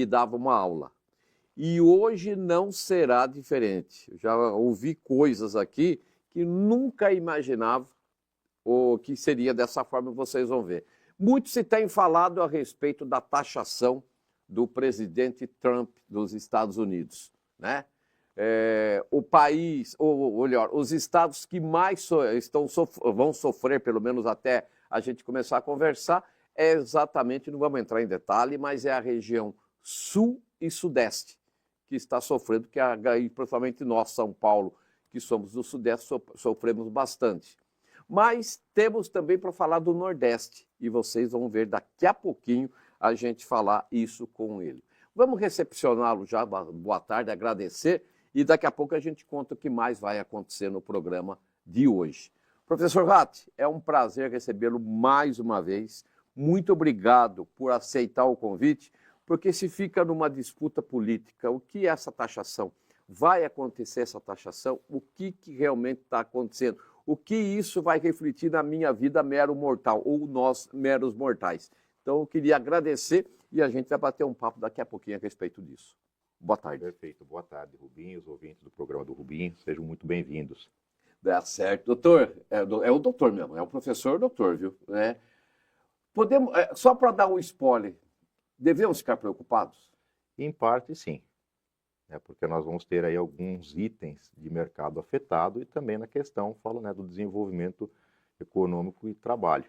e dava uma aula. E hoje não será diferente. Eu já ouvi coisas aqui que nunca imaginava ou que seria dessa forma, vocês vão ver. Muito se tem falado a respeito da taxação do presidente Trump dos Estados Unidos, né? O país, ou melhor, os estados que mais vão sofrer, pelo menos até a gente começar a conversar, é exatamente, não vamos entrar em detalhe, mas é a região sul e sudeste que está sofrendo, que principalmente nós, São Paulo, que somos do sudeste, sofremos bastante. Mas temos também para falar do Nordeste, e vocês vão ver daqui a pouquinho a gente falar isso com ele. Vamos recepcioná-lo já, boa tarde, agradecer, e daqui a pouco a gente conta o que mais vai acontecer no programa de hoje. Professor Ratti, é um prazer recebê-lo mais uma vez. Muito obrigado por aceitar o convite, porque se fica numa disputa política, o que é essa taxação? Vai acontecer essa taxação? O que realmente está acontecendo? O que isso vai refletir na minha vida mero mortal, ou nós meros mortais? Então eu queria agradecer e a gente vai bater um papo daqui a pouquinho a respeito disso. Boa tarde. Perfeito. Boa tarde, Rubinho, os ouvintes do programa do Rubinho, sejam muito bem-vindos. Dá certo. Doutor, é o doutor mesmo, é o professor doutor, viu? Podemos, só para dar um spoiler, devemos ficar preocupados? Em parte, sim. Porque nós vamos ter aí alguns itens de mercado afetado e também na questão, falo, do desenvolvimento econômico e trabalho.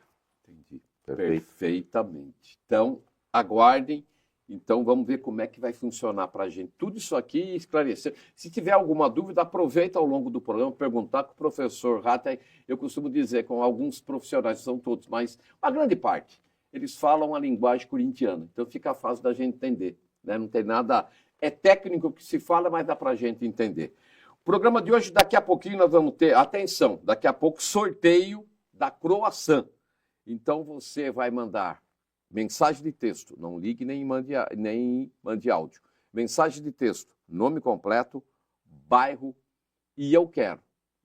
Entendi. Perfeitamente. Então, aguardem. Então, vamos ver como é que vai funcionar para a gente. Tudo isso aqui e esclarecer. Se tiver alguma dúvida, aproveita ao longo do programa, perguntar com o professor Ratti. Eu costumo dizer, com alguns profissionais, são todos, mas uma grande parte, eles falam a linguagem corintiana. Então, fica fácil da gente entender. Não tem nada... É técnico o que se fala, mas dá para a gente entender. O programa de hoje, daqui a pouquinho, nós vamos ter, atenção, daqui a pouco, sorteio da Croissant. Então, você vai mandar mensagem de texto, não ligue nem mande áudio. Mensagem de texto, nome completo, bairro e eu quero.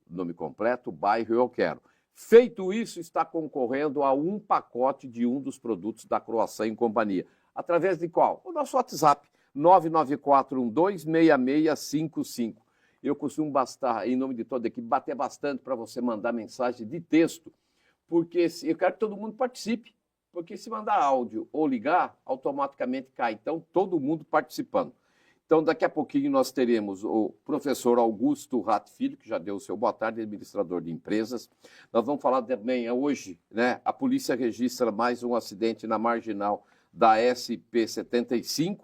Nome completo, bairro e eu quero. Feito isso, está concorrendo a um pacote de um dos produtos da Croissant e Companhia. Através de qual? O nosso WhatsApp. 994126655. Eu costumo em nome de toda a equipe, bater bastante para você mandar mensagem de texto, porque eu quero que todo mundo participe, porque se mandar áudio ou ligar, automaticamente cai. Então, todo mundo participando. Então, daqui a pouquinho nós teremos o professor Augusto Ratti Filho, que já deu o seu boa tarde, administrador de empresas. Nós vamos falar também hoje, a polícia registra mais um acidente na marginal da SP-75,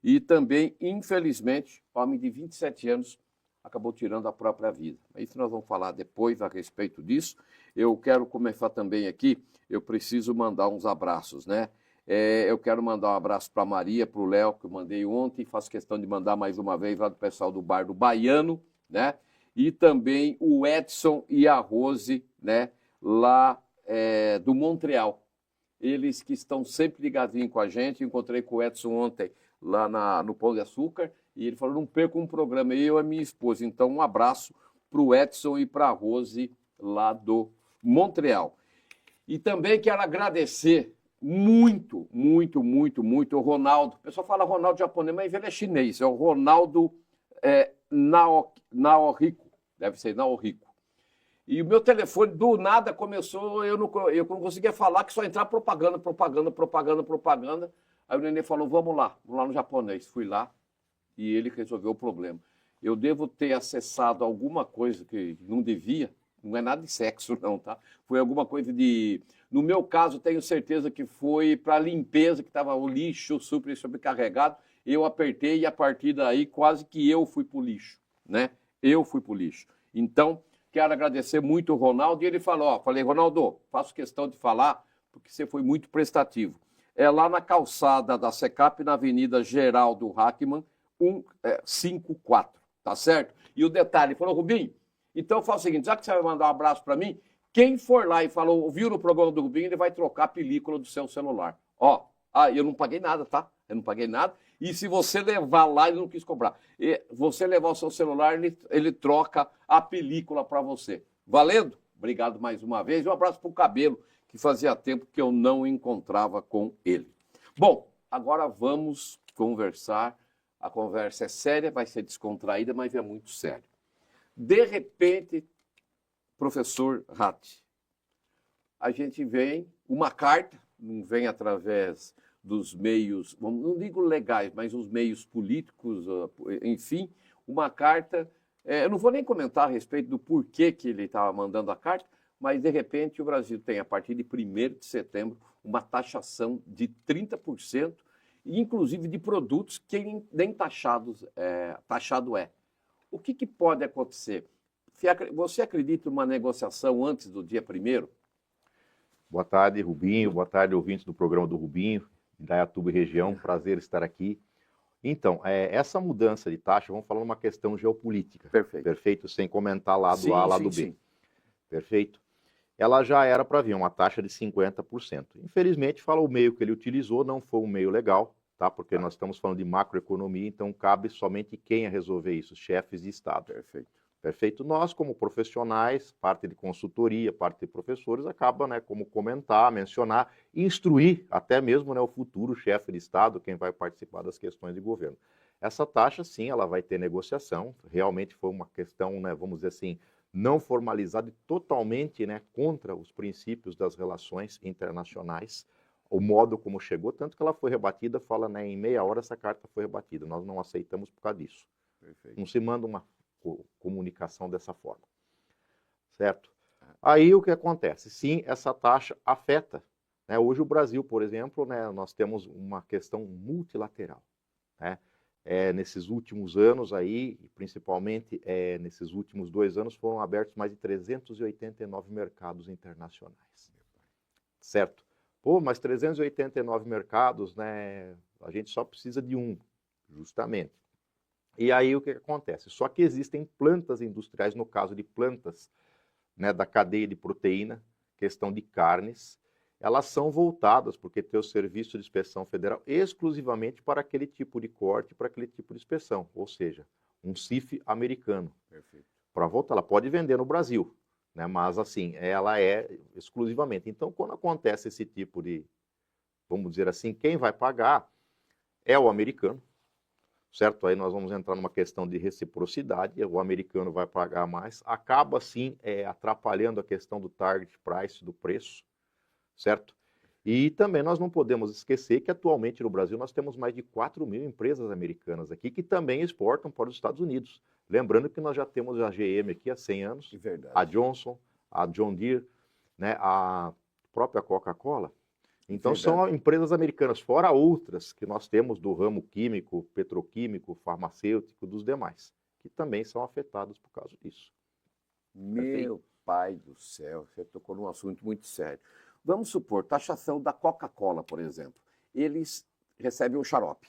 e também, infelizmente, um homem de 27 anos acabou tirando a própria vida. Isso nós vamos falar depois a respeito disso. Eu quero começar também aqui, eu preciso mandar uns abraços, eu quero mandar um abraço para a Maria, para o Léo, que eu mandei ontem, faço questão de mandar mais uma vez lá do pessoal do Bar do Baiano, e também o Edson e a Rose, lá do Montreal. Eles que estão sempre ligadinhos com a gente, encontrei com o Edson ontem, lá no Pão de Açúcar, e ele falou, não perca um programa, eu e a minha esposa. Então, um abraço para o Edson e para a Rose, lá do Montreal. E também quero agradecer muito, muito, muito, muito o Ronaldo. O pessoal fala Ronaldo japonês, mas ele é chinês, é o Ronaldo Naohiko, deve ser Naohiko. E o meu telefone, do nada, começou, eu não conseguia falar, que só entrar propaganda. Aí o neném falou, vamos lá no japonês. Fui lá e ele resolveu o problema. Eu devo ter acessado alguma coisa que não devia, não é nada de sexo não, tá? Foi alguma coisa de... No meu caso, tenho certeza que foi para limpeza, que estava o lixo super sobrecarregado. Eu apertei e a partir daí quase que eu fui para o lixo, Eu fui para o lixo. Então, quero agradecer muito o Ronaldo. E ele falou, falei, Ronaldo, faço questão de falar, porque você foi muito prestativo. É lá na calçada da Secap, na Avenida Geraldo Hackman, 154, tá certo? E o detalhe, ele falou, Rubinho, então eu faço o seguinte, já que você vai mandar um abraço para mim, quem for lá e falou, ouviu no programa do Rubinho, ele vai trocar a película do seu celular. Eu não paguei nada, tá? Eu não paguei nada. E se você levar lá, ele não quis cobrar. Você levar o seu celular, ele troca a película para você. Valendo? Obrigado mais uma vez. Um abraço para o Cabelo, que fazia tempo que eu não encontrava com ele. Bom, agora vamos conversar. A conversa é séria, vai ser descontraída, mas é muito séria. De repente, professor Ratti, a gente vem, uma carta, não vem através dos meios, não digo legais, mas os meios políticos, enfim, uma carta, eu não vou nem comentar a respeito do porquê que ele estava mandando a carta, mas de repente o Brasil tem, a partir de 1º de setembro, uma taxação de 30%, inclusive de produtos que nem taxado é. O que pode acontecer? Você acredita numa negociação antes do dia 1º? Boa tarde, Rubinho. Boa tarde, ouvintes do programa do Rubinho, Indaiatuba e região. Prazer estar aqui. Então, essa mudança de taxa, vamos falar uma questão geopolítica. Perfeito. Perfeito? Sem comentar lado A, lado B. Sim. Perfeito? Ela já era para vir uma taxa de 50%. Infelizmente, fala o meio que ele utilizou, não foi um meio legal, tá? Porque nós estamos falando de macroeconomia, então cabe somente quem a resolver isso, chefes de Estado. Perfeito? Nós, como profissionais, parte de consultoria, parte de professores, acaba, né, como comentar, mencionar, instruir até mesmo, né, o futuro chefe de Estado, quem vai participar das questões de governo. Essa taxa, sim, ela vai ter negociação, realmente foi uma questão, né, vamos dizer assim, não formalizada e totalmente, né, contra os princípios das relações internacionais, o modo como chegou, tanto que ela foi rebatida, fala, né, em meia hora essa carta foi rebatida, nós não aceitamos por causa disso. Perfeito. Não se manda uma comunicação dessa forma, certo? Aí o que acontece? Sim, essa taxa afeta, né? Hoje o Brasil, por exemplo, né, nós temos uma questão multilateral, né? Nesses últimos anos aí, principalmente nesses últimos 2 anos, foram abertos mais de 389 mercados internacionais, certo? Pô, mas 389 mercados, né? A gente só precisa de um, justamente. E aí o que acontece? Só que existem plantas industriais, no caso de plantas, né, da cadeia de proteína, questão de carnes, elas são voltadas, porque tem o Serviço de Inspeção Federal, exclusivamente para aquele tipo de corte, para aquele tipo de inspeção, ou seja, um CIF americano. Perfeito. Para voltar, ela pode vender no Brasil, né, mas assim, ela é exclusivamente. Então, quando acontece esse tipo de, vamos dizer assim, quem vai pagar é o americano, certo? Aí nós vamos entrar numa questão de reciprocidade, o americano vai pagar mais, acaba sim atrapalhando a questão do target price, do preço, certo? E também nós não podemos esquecer que atualmente no Brasil nós temos mais de 4.000 empresas americanas aqui que também exportam para os Estados Unidos. Lembrando que nós já temos a GM aqui há 100 anos, Verdade. a Johnson, a John Deere, né, a própria Coca-Cola. Então são empresas americanas, fora outras que nós temos do ramo químico, petroquímico, farmacêutico, dos demais, que também são afetados por causa disso. Meu pai do céu, você tocou num assunto muito sério. Vamos supor, taxação da Coca-Cola, por exemplo. Eles recebem um xarope.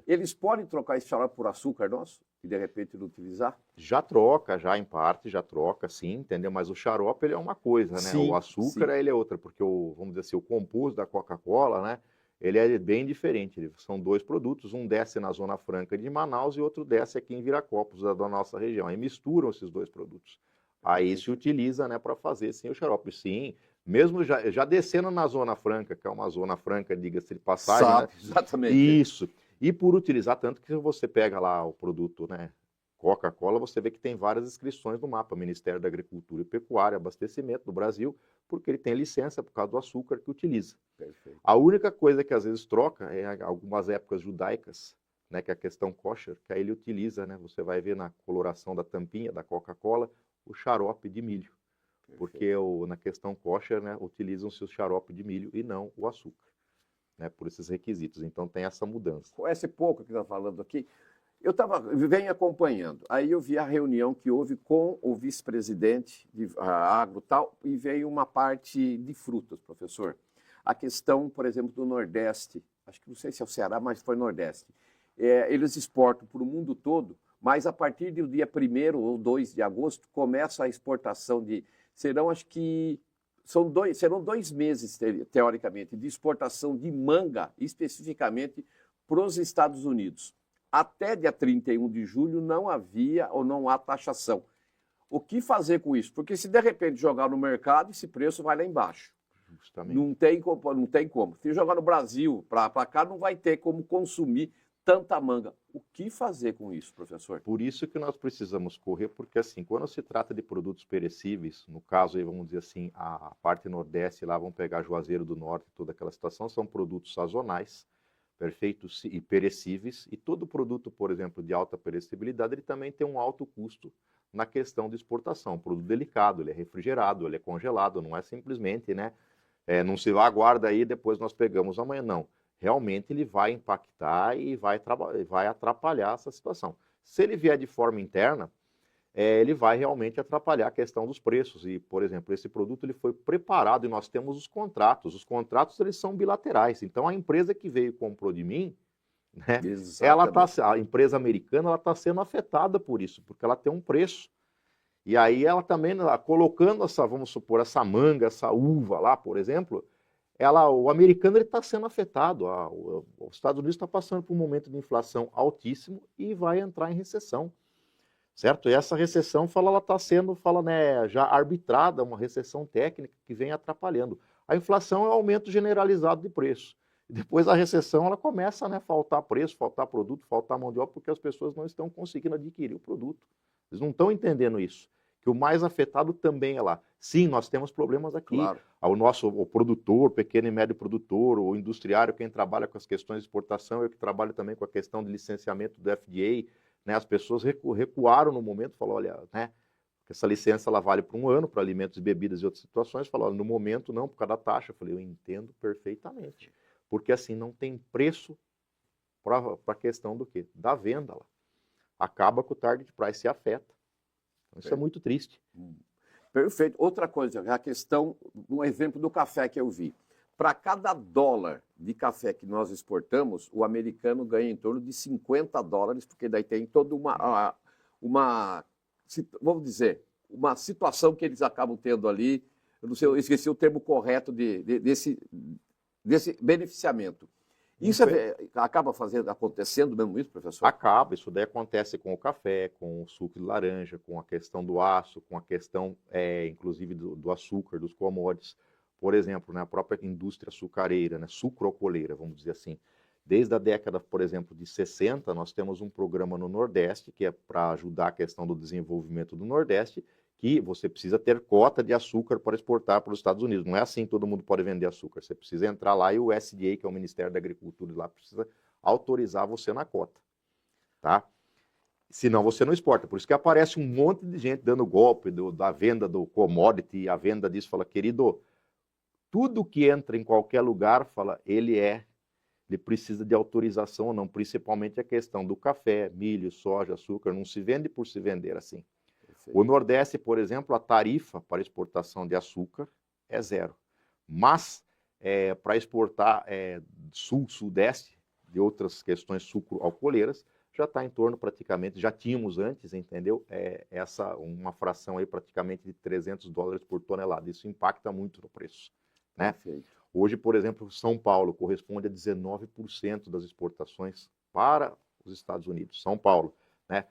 Eles podem trocar esse xarope por açúcar nosso? E de repente não utilizar? Já troca, já em parte, já troca, sim, entendeu? Mas o xarope, ele é uma coisa, né? Sim, o açúcar, ele é outra, porque vamos dizer assim, o composto da Coca-Cola, né? Ele é bem diferente, são 2 produtos, um desce na Zona Franca de Manaus e outro desce aqui em Viracopos, da nossa região. Aí misturam esses 2 produtos. Aí se utiliza, né, para fazer, sim, o xarope. Sim, mesmo já descendo na Zona Franca, que é uma Zona Franca, diga-se de passagem, né? Exatamente. Isso. E por utilizar tanto que você pega lá o produto, né, Coca-Cola, você vê que tem várias inscrições no mapa, Ministério da Agricultura e Pecuária, Abastecimento do Brasil, porque ele tem licença por causa do açúcar que utiliza. Perfeito. A única coisa que às vezes troca é algumas épocas judaicas, né, que é a questão kosher, que aí ele utiliza, né, você vai ver na coloração da tampinha da Coca-Cola, o xarope de milho. Perfeito. Porque na questão kosher, né, utilizam-se o xarope de milho e não o açúcar, né, por esses requisitos. Então tem essa mudança. Esse pouco que está falando aqui, eu venho acompanhando. Aí eu vi a reunião que houve com o vice-presidente de agro e tal, e veio uma parte de frutas, professor. A questão, por exemplo, do Nordeste, acho que não sei se é o Ceará, mas foi Nordeste. Eles exportam para o mundo todo, mas a partir do dia 1º ou 2 de agosto começa a exportação serão 2 meses, teoricamente, de exportação de manga, especificamente para os Estados Unidos. Até dia 31 de julho não havia ou não há taxação. O que fazer com isso? Porque se de repente jogar no mercado, esse preço vai lá embaixo. Justamente. Não tem como. Se jogar no Brasil, para cá, não vai ter como consumir tanta manga. O que fazer com isso, professor? Por isso que nós precisamos correr, porque assim, quando se trata de produtos perecíveis, no caso aí, vamos dizer assim, a parte nordeste, lá vamos pegar Juazeiro do Norte, toda aquela situação, são produtos sazonais, perfeitos e perecíveis, e todo produto, por exemplo, de alta perecibilidade, ele também tem um alto custo na questão de exportação. Um produto delicado, ele é refrigerado, ele é congelado, não é simplesmente, né, não se aguarda aí, depois nós pegamos amanhã, não. Realmente ele vai impactar e vai atrapalhar essa situação. Se ele vier de forma interna, ele vai realmente atrapalhar a questão dos preços. E, por exemplo, esse produto ele foi preparado e nós temos os contratos. Os contratos eles são bilaterais. Então, a empresa que veio e comprou de mim, né, a empresa americana ela está sendo afetada por isso, porque ela tem um preço. E aí ela também, colocando essa, vamos supor, essa manga, essa uva lá, por exemplo, o americano está sendo afetado. Os Estados Unidos está passando por um momento de inflação altíssimo e vai entrar em recessão, certo? E essa recessão, ela está sendo, né, já arbitrada, uma recessão técnica que vem atrapalhando. A inflação é um aumento generalizado de preço. E depois a recessão, ela começa, né, a faltar preço, faltar produto, faltar mão de obra, porque as pessoas não estão conseguindo adquirir o produto. Eles não estão entendendo isso, que o mais afetado também é lá. Sim, nós temos problemas aqui. Claro. O produtor, pequeno e médio produtor, o industriário, quem trabalha com as questões de exportação, eu que trabalho também com a questão de licenciamento do FDA, né, as pessoas recuaram no momento, falaram, olha, né, essa licença ela vale por 1 ano, para alimentos e bebidas e outras situações, falaram, no momento não, por causa da taxa. Eu falei, eu entendo perfeitamente, porque assim não tem preço para a questão do quê? Da venda lá. Acaba que o target price se afeta. Isso é muito triste. Perfeito. Outra coisa, a questão, um exemplo do café que eu vi. Para cada dólar de café que nós exportamos, o americano ganha em torno de $50, porque daí tem toda vamos dizer, uma situação que eles acabam tendo ali. Eu não sei, eu esqueci o termo correto desse beneficiamento. Isso acaba acontecendo mesmo isso, professor? Acaba, isso daí acontece com o café, com o suco de laranja, com a questão do aço, com a questão, inclusive, do açúcar, dos commodities. Por exemplo, né, a própria indústria açucareira, né, sucroalcooleira, vamos dizer assim. Desde a década, por exemplo, de 60, nós temos um programa no Nordeste, que é para ajudar a questão do desenvolvimento do Nordeste, que você precisa ter cota de açúcar para exportar para os Estados Unidos. Não é assim que todo mundo pode vender açúcar. Você precisa entrar lá e o USDA, que é o Ministério da Agricultura, lá precisa autorizar você na cota. Tá? Senão você não exporta. Por isso que aparece um monte de gente dando golpe da venda do commodity, a venda disso. Fala, querido, tudo que entra em qualquer lugar, ele precisa de autorização ou não, principalmente a questão do café, milho, soja, açúcar, não se vende por se vender assim. O Nordeste, por exemplo, a tarifa para exportação de açúcar é 0. Mas, para exportar sul, sudeste, de outras questões sucroalcooleiras, já está em torno praticamente, já tínhamos antes, entendeu? Uma fração aí praticamente de $300 por tonelada. Isso impacta muito no preço. Né? Hoje, por exemplo, São Paulo corresponde a 19% das exportações para os Estados Unidos. São Paulo, né?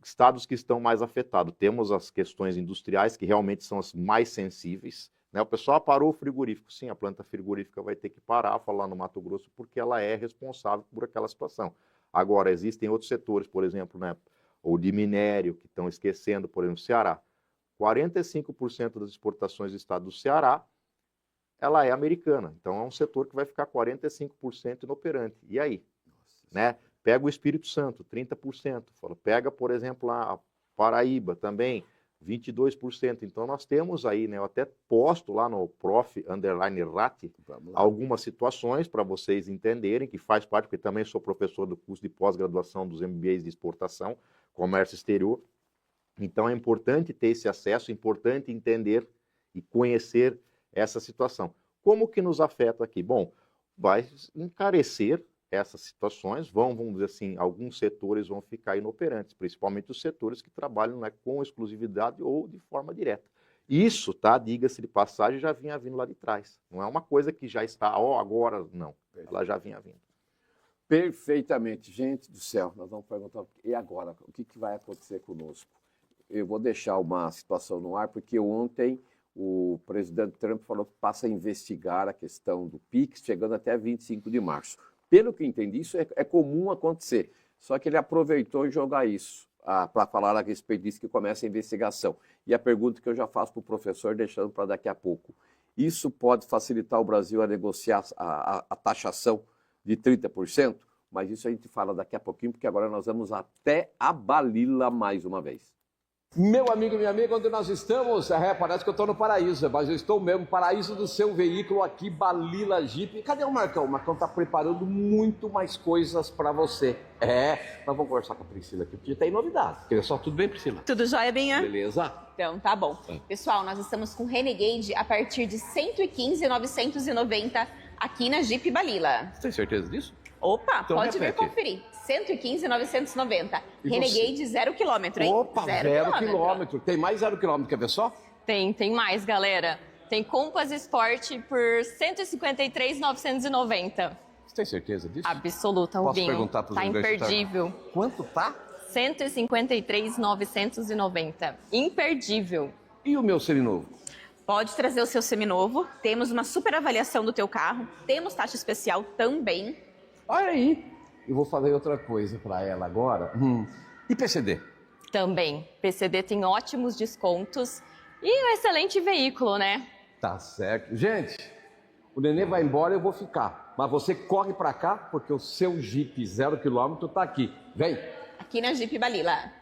Estados que estão mais afetados. Temos as questões industriais, que realmente são as mais sensíveis. Né? O pessoal parou o frigorífico. Sim, a planta frigorífica vai ter que parar, falar no Mato Grosso, porque ela é responsável por aquela situação. Agora, existem outros setores, por exemplo, né, ou de minério, que estão esquecendo, por exemplo, Ceará. 45% das exportações do estado do Ceará, ela é americana. Então, é um setor que vai ficar 45% inoperante. E aí? Né? Pega o Espírito Santo, 30%. Pega, por exemplo, a Paraíba também, 22%. Então, nós temos aí, né, eu até posto lá no prof_rat algumas situações para vocês entenderem, que faz parte, porque também sou professor do curso de pós-graduação dos MBAs de exportação, comércio exterior. Então, é importante ter esse acesso, é importante entender e conhecer essa situação. Como que nos afeta aqui? Bom, vai encarecer essas situações, vamos dizer assim, alguns setores vão ficar inoperantes, principalmente os setores que trabalham, né, com exclusividade ou de forma direta. Isso, tá, diga-se de passagem, já vinha vindo lá de trás. Não é uma coisa que já está, agora, não. Ela já vinha vindo. Perfeitamente. Gente do céu, nós vamos perguntar, e agora? O que vai acontecer conosco? Eu vou deixar uma situação no ar, porque ontem o presidente Trump falou que passa a investigar a questão do PIX, chegando até 25 de março. Pelo que eu entendi, isso é comum acontecer. Só que ele aproveitou e jogar isso para falar a respeito disso que começa a investigação. E a pergunta que eu já faço para o professor, deixando para daqui a pouco. Isso pode facilitar o Brasil a negociar a taxação de 30%? Mas isso a gente fala daqui a pouquinho, porque agora nós vamos até a Balila mais uma vez. Meu amigo, minha amiga, onde nós estamos? Parece que eu estou no paraíso, mas eu estou mesmo, paraíso do seu veículo aqui, Balila Jeep. Cadê o Marcão? O Marcão está preparando muito mais coisas para você. Nós vamos conversar com a Priscila aqui, porque tem novidade. Pessoal, tudo bem, Priscila? Tudo jóia, Binha? Beleza? Então, tá bom. Pessoal, nós estamos com Renegade a partir de 115.990 aqui na Jeep Balila. Você tem certeza disso? Opa, Então, pode vir repete. conferir. 115.990. E Renegade 0 km, hein? Opa, 0 quilômetro. Tem mais 0 quilômetro, quer ver só? Tem mais, galera. Tem Compass Sport por 153.990. Você tem certeza disso? Absoluta, Posso Rubinho. perguntar pros Tá universitários? imperdível. Quanto tá? 153.990. Imperdível. E o meu seminovo? Pode trazer o seu seminovo. Temos uma super avaliação do teu carro. Temos taxa especial também. Olha aí. Eu vou fazer outra coisa para ela agora. E PCD? Também. PCD tem ótimos descontos e um excelente veículo, né? Tá certo. Gente, o Nenê vai embora, eu vou ficar. Mas você corre para cá, porque o seu Jeep 0 km tá aqui. Vem. Aqui na Jeep Balila.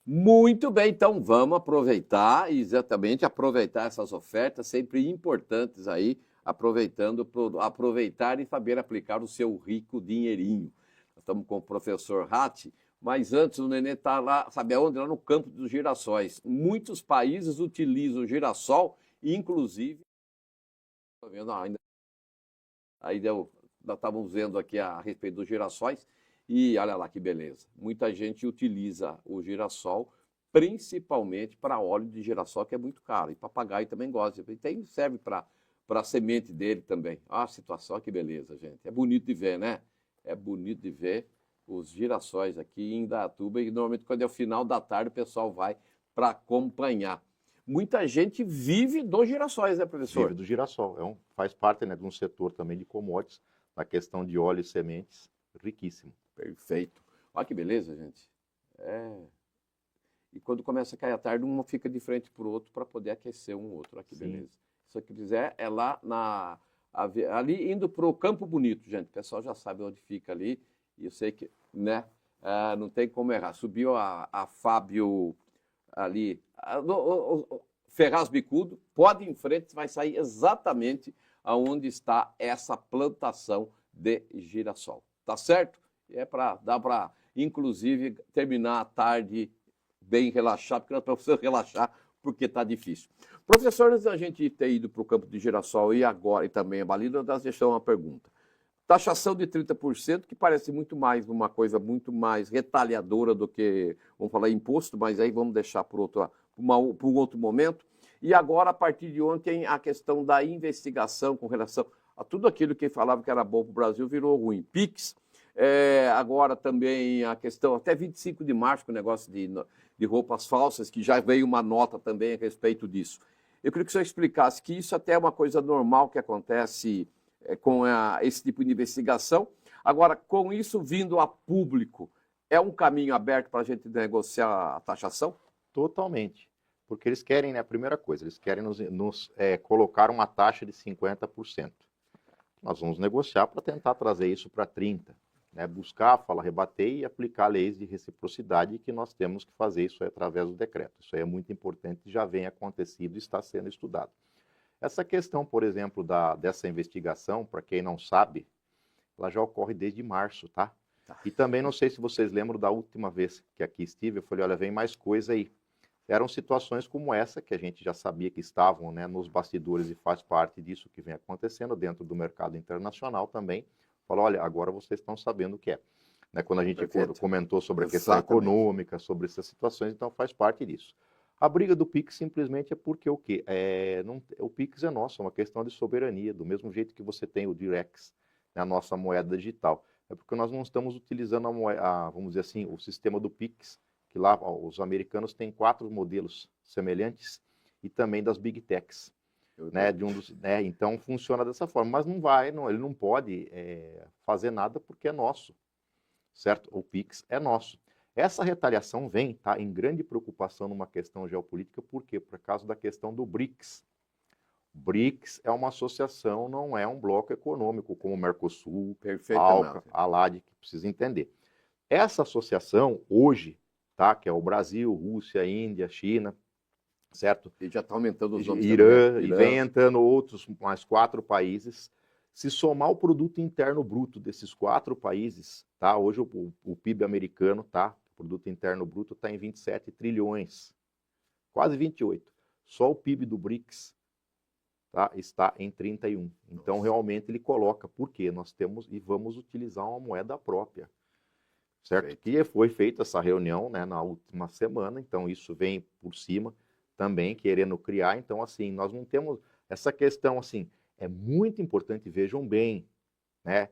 Muito bem, então vamos aproveitar, exatamente aproveitar essas ofertas, sempre importantes aí, aproveitar e saber aplicar o seu rico dinheirinho. Nós estamos com o professor Ratti, mas antes o Nenê está lá, sabe aonde? Lá no campo dos girassóis. Muitos países utilizam o girassol, inclusive, tá vendo? Nós estávamos vendo aqui a respeito dos girassóis, e olha lá que beleza. Muita gente utiliza o girassol, principalmente para óleo de girassol, que é muito caro. E papagaio também gosta. E serve para a semente dele também. Ah, a situação, que beleza, gente. É bonito de ver, né? É bonito de ver os girassóis aqui em Indaiatuba. E normalmente quando é o final da tarde o pessoal vai para acompanhar. Muita gente vive dos girassóis, né, professor? Vive do girassol. Faz parte, né, de um setor também de commodities, na questão de óleo e sementes, riquíssimo. Perfeito. Olha que beleza, gente. E quando começa a cair a tarde, um fica de frente para o outro para poder aquecer um outro. Olha que beleza. Se você quiser, é lá ali indo para o Campo Bonito, gente. O pessoal já sabe onde fica ali. E eu sei que, né? Não tem como errar. Subiu a Fábio ali, Ferraz Bicudo, pode ir em frente, vai sair exatamente aonde está essa plantação de girassol. Tá certo? Dá para, inclusive, terminar a tarde bem relaxado, porque nós precisamos relaxar, porque está difícil. Professor, antes da gente ter ido para o campo de girassol e agora e também a Balila, nós deixamos uma pergunta. Taxação de 30%, que parece muito mais uma coisa muito mais retalhadora do que, vamos falar, imposto, mas aí vamos deixar para um outro momento. E agora, a partir de ontem, a questão da investigação com relação a tudo aquilo que falava que era bom para o Brasil virou ruim. PIX, agora também a questão, até 25 de março, com o negócio de roupas falsas, que já veio uma nota também a respeito disso. Eu queria que o senhor explicasse que isso até é uma coisa normal que acontece com esse tipo de investigação. Agora, com isso vindo a público, é um caminho aberto para a gente negociar a taxação? Totalmente. Porque eles querem, né, a primeira coisa, eles querem nos colocar uma taxa de 50%. Nós vamos negociar para tentar trazer isso para 30%. Né, buscar, rebater e aplicar leis de reciprocidade, que nós temos que fazer isso através do decreto. Isso aí é muito importante, já vem acontecido e está sendo estudado. Essa questão, por exemplo, dessa investigação, para quem não sabe, ela já ocorre desde março, tá? E também não sei se vocês lembram da última vez que aqui estive, eu falei, olha, vem mais coisa aí. Eram situações como essa, que a gente já sabia que estavam, né, nos bastidores, e faz parte disso que vem acontecendo dentro do mercado internacional também. Falou, olha, agora vocês estão sabendo o que é. Né, quando a gente comentou sobre a questão econômica, sobre essas situações, então faz parte disso. A briga do PIX simplesmente é porque o quê? O PIX é nosso, é uma questão de soberania, do mesmo jeito que você tem o Direx, né, a nossa moeda digital. É porque nós não estamos utilizando vamos dizer assim, o sistema do PIX, que lá os americanos têm 4 modelos semelhantes, e também das Big Techs. né, né, então funciona dessa forma, mas não vai, ele não pode fazer nada porque é nosso, certo? O PIX é nosso. Essa retaliação vem, tá, em grande preocupação numa questão geopolítica, por quê? Por causa da questão do BRICS. BRICS é uma associação, não é um bloco econômico como o Mercosul, ALCA, ALAD, que precisa entender. Essa associação, hoje, tá, que é o Brasil, Rússia, Índia, China, certo? E já está aumentando os nomes Irã, também, e vem entrando outros, mais 4 países. Se somar o produto interno bruto desses 4 países, tá? Hoje o PIB americano, tá? O produto interno bruto está em 27 trilhões, quase 28. Só o PIB do BRICS, tá, está em 31. Então, realmente, ele coloca, por quê? Nós temos e vamos utilizar uma moeda própria, certo? Que foi feita essa reunião, né, na última semana, então isso vem por cima também, querendo criar. Então, assim, nós não temos essa questão, assim, é muito importante, vejam bem, né,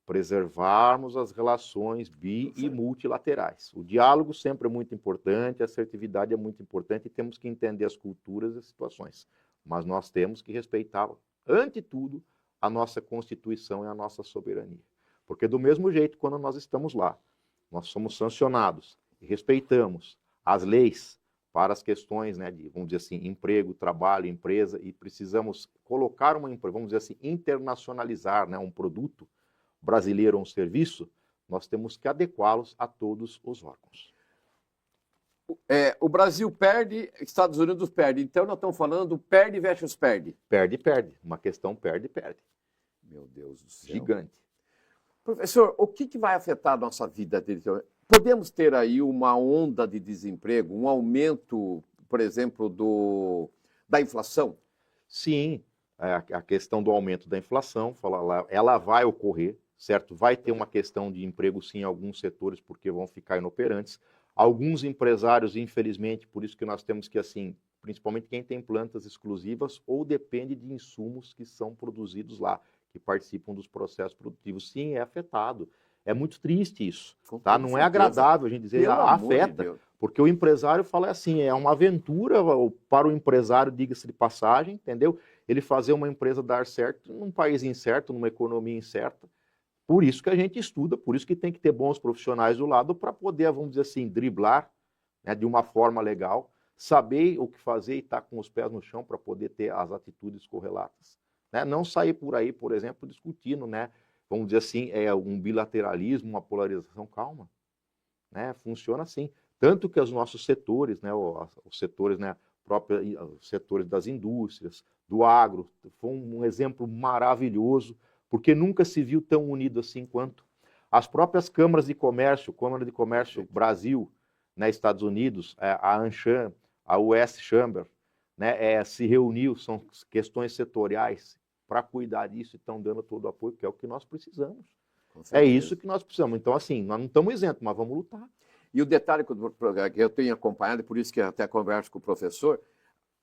preservarmos as relações e multilaterais. O diálogo sempre é muito importante, a assertividade é muito importante, e temos que entender as culturas e as situações. Mas nós temos que respeitar, ante tudo, a nossa Constituição e a nossa soberania. Porque do mesmo jeito, quando nós estamos lá, nós somos sancionados e respeitamos as leis para as questões, né, de, vamos dizer assim, emprego, trabalho, empresa, e precisamos colocar uma empresa, vamos dizer assim, internacionalizar, né, um produto brasileiro ou um serviço, nós temos que adequá-los a todos os órgãos. O Brasil perde, Estados Unidos perde. Então, nós estamos falando perde versus perde. Perde, perde. Uma questão perde, perde. Meu Deus do céu. Gigante. Professor, o que vai afetar a nossa vida? Podemos ter aí uma onda de desemprego, um aumento, por exemplo, da inflação? Sim, a questão do aumento da inflação, ela vai ocorrer, certo? Vai ter uma questão de emprego, sim, em alguns setores, porque vão ficar inoperantes. Alguns empresários, infelizmente, por isso que nós temos que, assim, principalmente quem tem plantas exclusivas ou depende de insumos que são produzidos lá, que participam dos processos produtivos. Sim, é afetado. É muito triste isso, tá? Não é agradável a gente dizer, afeta, porque o empresário fala assim, é uma aventura para o empresário, diga-se de passagem, entendeu? Ele fazer uma empresa dar certo num país incerto, numa economia incerta. Por isso que a gente estuda, por isso que tem que ter bons profissionais do lado para poder, vamos dizer assim, driblar, né, de uma forma legal, saber o que fazer e estar com os pés no chão para poder ter as atitudes correlatas. Né? Não sair por aí, por exemplo, discutindo, né, vamos dizer assim, um bilateralismo, uma polarização, calma. Né? Funciona assim. Tanto que os nossos setores, né, os setores, né, os setores das indústrias, do agro, foi um exemplo maravilhoso, porque nunca se viu tão unido assim quanto. As próprias câmaras de comércio, Câmara de Comércio Brasil, né, Estados Unidos, a ANCHAM, a US Chamber, né, se reuniu, são questões setoriais para cuidar disso e estão dando todo o apoio, que é o que nós precisamos. É isso que nós precisamos. Então, assim, nós não estamos isentos, mas vamos lutar. E o detalhe que eu tenho acompanhado, por isso que eu até converso com o professor,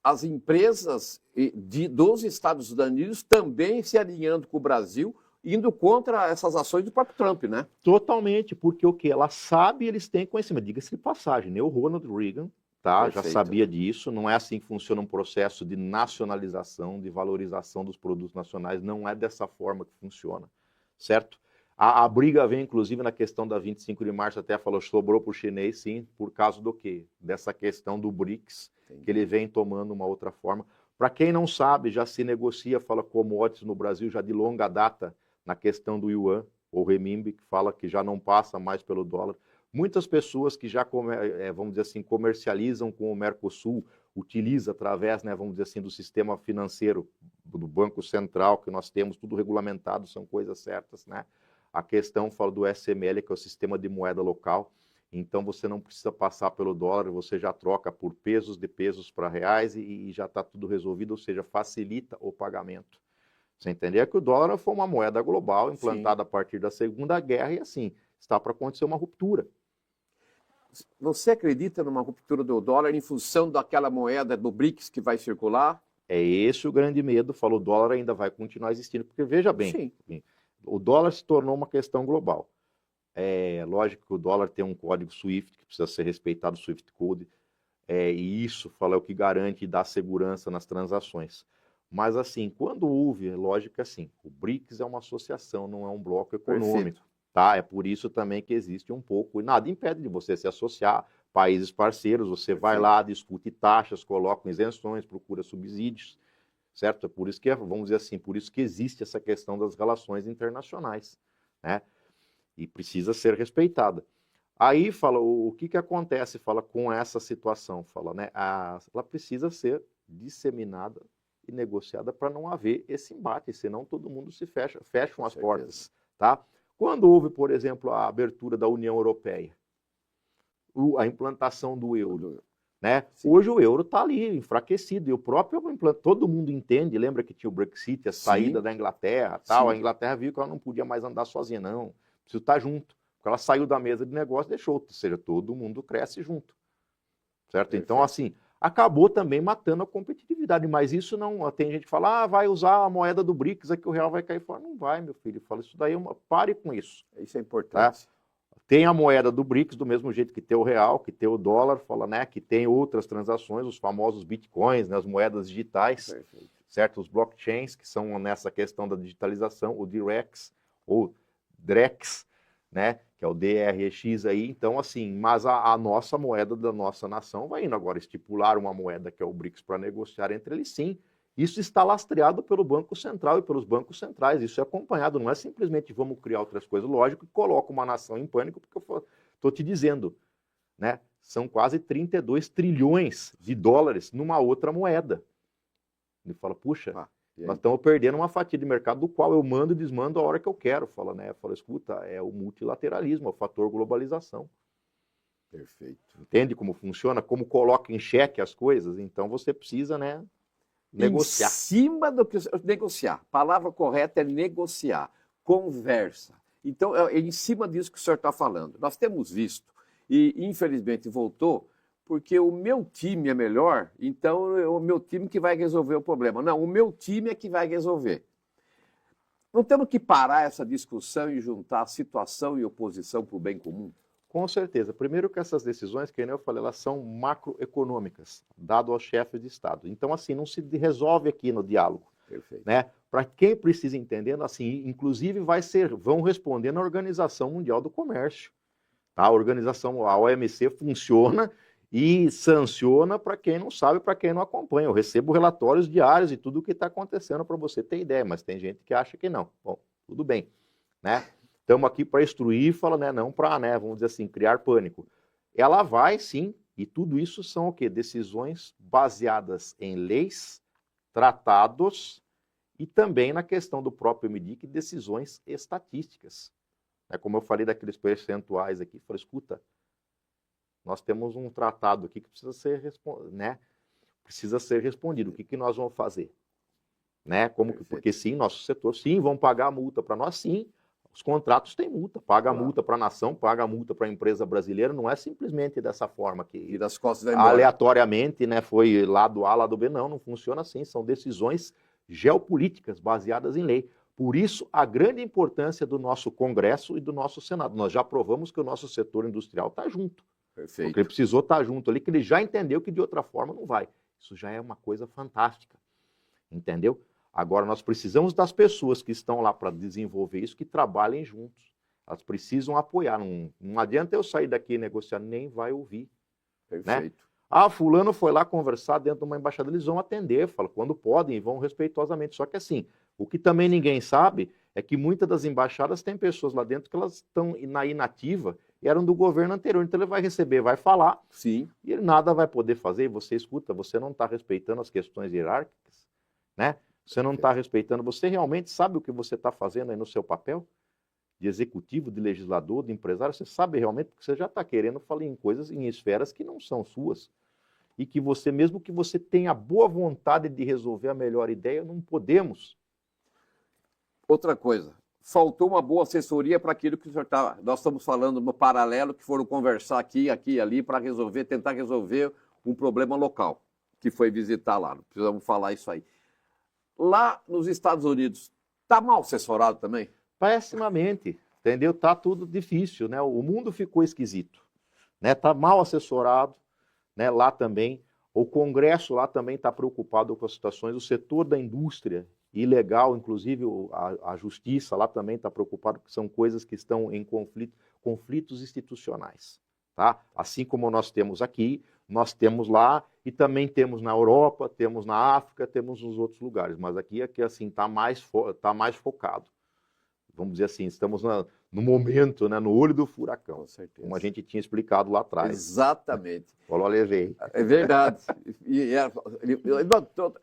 as empresas dos Estados Unidos também se alinhando com o Brasil, indo contra essas ações do próprio Trump, né? Totalmente, porque o que? Ela sabe, eles têm conhecimento. Diga-se de passagem, né? O Ronald Reagan, tá? Já sabia disso, não é assim que funciona um processo de nacionalização, de valorização dos produtos nacionais, não é dessa forma que funciona, certo? A briga vem, inclusive, na questão da 25 de março, até falou, sobrou para o chinês, sim, por causa do quê? Dessa questão do BRICS, que ele vem tomando uma outra forma. Para quem não sabe, já se negocia, fala commodities no Brasil, já de longa data, na questão do yuan, ou renminbi, que fala que já não passa mais pelo dólar. Muitas pessoas que já, vamos dizer assim, comercializam com o Mercosul, utilizam através, né, vamos dizer assim, do sistema financeiro, do Banco Central, que nós temos, tudo regulamentado, são coisas certas, né? A questão, fala do SML, que é o sistema de moeda local. Então, você não precisa passar pelo dólar, você já troca por pesos de pesos para reais e já está tudo resolvido, ou seja, facilita o pagamento. Você entender que o dólar foi uma moeda global implantada a partir da Segunda Guerra e, assim, está para acontecer uma ruptura. Você acredita numa ruptura do dólar em função daquela moeda do BRICS que vai circular? É esse o grande medo, falou, o dólar ainda vai continuar existindo, porque veja bem, o dólar se tornou uma questão global. É lógico que o dólar tem um código SWIFT, que precisa ser respeitado, o SWIFT Code, e isso fala, é o que garante e dá segurança nas transações. Mas assim, quando houve, lógico que assim, o BRICS é uma associação, não é um bloco econômico. Perfeito. Tá? É por isso também que existe um pouco, e nada impede de você se associar, países parceiros, você vai lá, discute taxas, coloca isenções, procura subsídios, certo? É por isso que, vamos dizer assim, por isso que existe essa questão das relações internacionais, né? E precisa ser respeitada. Aí fala, o que acontece, fala, com essa situação, fala, né? Ela precisa ser disseminada e negociada para não haver esse embate, senão todo mundo se fecham as portas, tá? Quando houve, por exemplo, a abertura da União Europeia, a implantação do euro, né? Hoje o euro está ali, enfraquecido, e o próprio todo mundo entende, lembra que tinha o Brexit, a saída da Inglaterra, tal. A Inglaterra viu que ela não podia mais andar sozinha, não, precisa estar junto, porque ela saiu da mesa de negócio e deixou, ou seja, todo mundo cresce junto, certo? Então, assim, acabou também matando a competitividade, mas isso não, tem gente que fala, vai usar a moeda do BRICS, aqui o real vai cair fora. Não vai, meu filho, fala, isso daí, pare com isso. Isso é importante. Tá? Tem a moeda do BRICS, do mesmo jeito que tem o real, que tem o dólar, fala, né, que tem outras transações, os famosos bitcoins, né, as moedas digitais, certo? Os blockchains, que são nessa questão da digitalização, o DREX, ou DREX, né, que é o DRX aí. Então, assim, mas a nossa moeda da nossa nação vai indo agora estipular uma moeda que é o BRICS para negociar entre eles, sim. Isso está lastreado pelo Banco Central e pelos bancos centrais, isso é acompanhado, não é simplesmente vamos criar outras coisas, lógico que coloca uma nação em pânico, porque eu estou te dizendo, né, são quase 32 trilhões de dólares numa outra moeda. Ele fala, puxa, nós estamos perdendo uma fatia de mercado do qual eu mando e desmando a hora que eu quero. Fala, né? Fala, escuta, é o multilateralismo, é o fator globalização. Perfeito. Entende como funciona? Como coloca em xeque as coisas? Então você precisa, né, negociar. Em cima do que... Negociar. A palavra correta é negociar. Conversa. Então, é em cima disso que o senhor está falando. Nós temos visto, e infelizmente voltou, porque o meu time é melhor, então é o meu time que vai resolver o problema. Não, o meu time é que vai resolver. Não temos que parar essa discussão e juntar situação e oposição para o bem comum? Com certeza. Primeiro que essas decisões, que eu falei, elas são macroeconômicas, dado aos chefes de Estado. Então, assim, não se resolve aqui no diálogo. Perfeito. Né? Para quem precisa entender, assim, inclusive vão responder na Organização Mundial do Comércio. Tá? A organização, a OMC, funciona e sanciona para quem não sabe, para quem não acompanha. Eu recebo relatórios diários de tudo o que está acontecendo para você ter ideia, mas tem gente que acha que não. Bom, tudo bem, né? Estamos aqui para instruir, fala, né, não para, né, vamos dizer assim, criar pânico. Ela vai, sim, e tudo isso são o quê? Decisões baseadas em leis, tratados e também na questão do próprio MDIC, decisões estatísticas. Como eu falei daqueles percentuais aqui, falei, escuta, nós temos um tratado aqui que precisa ser, né, precisa ser respondido. O que nós vamos fazer? Né? Porque sim, nosso setor, sim, vão pagar a multa para nós, sim. Os contratos têm multa, paga a multa para a nação, paga a multa para a empresa brasileira, não é simplesmente dessa forma que e das costas vai embora. Aleatoriamente, né, foi lado A, lado B, não funciona assim, são decisões geopolíticas baseadas em lei. Por isso, a grande importância do nosso Congresso e do nosso Senado. Nós já provamos que o nosso setor industrial está junto. Perfeito. Porque ele precisou estar junto ali, que ele já entendeu que de outra forma não vai. Isso já é uma coisa fantástica, entendeu? Agora, nós precisamos das pessoas que estão lá para desenvolver isso, que trabalhem juntos. Elas precisam apoiar. Não adianta eu sair daqui e negociar, nem vai ouvir. Perfeito. Né? Fulano foi lá conversar dentro de uma embaixada, eles vão atender, fala, quando podem, e vão respeitosamente. Só que assim, o que também ninguém sabe é que muitas das embaixadas têm pessoas lá dentro que elas estão na inativa e eram do governo anterior. Então ele vai receber, vai falar, sim, e ele nada vai poder fazer. E você escuta, você não está respeitando as questões hierárquicas, né? Você não está respeitando, você realmente sabe o que você está fazendo aí no seu papel? De executivo, de legislador, de empresário, você sabe realmente, porque você já está querendo falar em coisas, em esferas que não são suas. E que você, mesmo que você tenha boa vontade de resolver a melhor ideia, não podemos. Outra coisa, faltou uma boa assessoria para aquilo que o senhor está... Nós estamos falando no paralelo, que foram conversar aqui e ali para resolver, tentar resolver um problema local, que foi visitar lá. Não precisamos falar isso aí. Lá nos Estados Unidos, está mal assessorado também? Pessimamente, entendeu? Está tudo difícil, né? O mundo ficou esquisito, né? Está mal assessorado, né? Lá também. O Congresso lá também está preocupado com as situações, o setor da indústria ilegal, inclusive a justiça lá também está preocupado, porque são coisas que estão em conflitos institucionais. Tá? Assim como nós temos aqui, nós temos lá e também temos na Europa, temos na África, temos nos outros lugares, mas aqui assim, está mais focado. Vamos dizer assim, estamos no momento, né, no olho do furacão, Com certeza. como a gente tinha explicado lá atrás. Exatamente. Falou, levei. É verdade.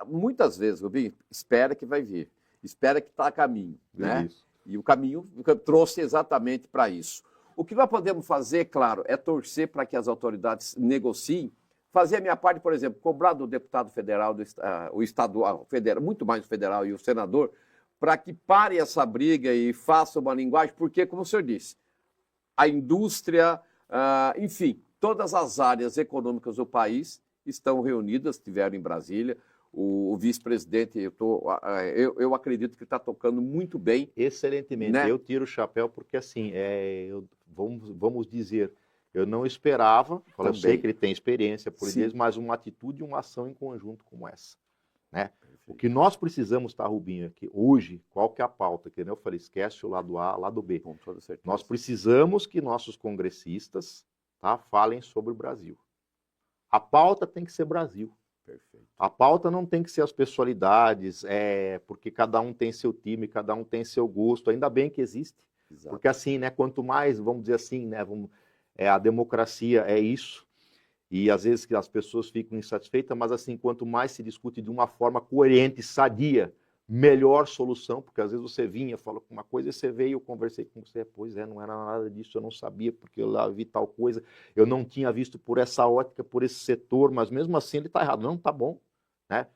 Muitas vezes, Rubinho, espera que vai vir, espera que está a caminho, né? Isso. E o caminho trouxe exatamente para isso. O que nós podemos fazer, claro, é torcer para que as autoridades negociem, fazer a minha parte, por exemplo, cobrar do deputado federal, o estadual, federal, muito mais o federal e o senador, para que pare essa briga e faça uma linguagem, porque, como o senhor disse, a indústria, enfim, todas as áreas econômicas do país estão reunidas, estiveram em Brasília. O vice-presidente, eu acredito que está tocando muito bem. Excelentemente. Né? Eu tiro o chapéu porque, assim, vamos dizer, eu não esperava, eu sei que ele tem experiência por isso, mas uma atitude e uma ação em conjunto como essa. Né? O que nós precisamos, tá, Rubinho, é que hoje, qual que é a pauta? Que eu falei, esquece o lado A, lado B. Com toda certeza. Nós precisamos que nossos congressistas, tá, falem sobre o Brasil. A pauta tem que ser Brasil. Perfeito. A pauta não tem que ser as pessoalidades, porque cada um tem seu time, cada um tem seu gosto, ainda bem que existe. Exato. Porque assim, né, quanto mais, vamos dizer assim, né, a democracia é isso. E às vezes que as pessoas ficam insatisfeitas, mas assim, quanto mais se discute de uma forma coerente, sadia, melhor solução, porque às vezes você vinha, falou uma coisa, e você veio, eu conversei com você, pois não era nada disso, eu não sabia, porque eu lá vi tal coisa, eu não tinha visto por essa ótica, por esse setor, mas mesmo assim ele está errado. Não, tá bom, né?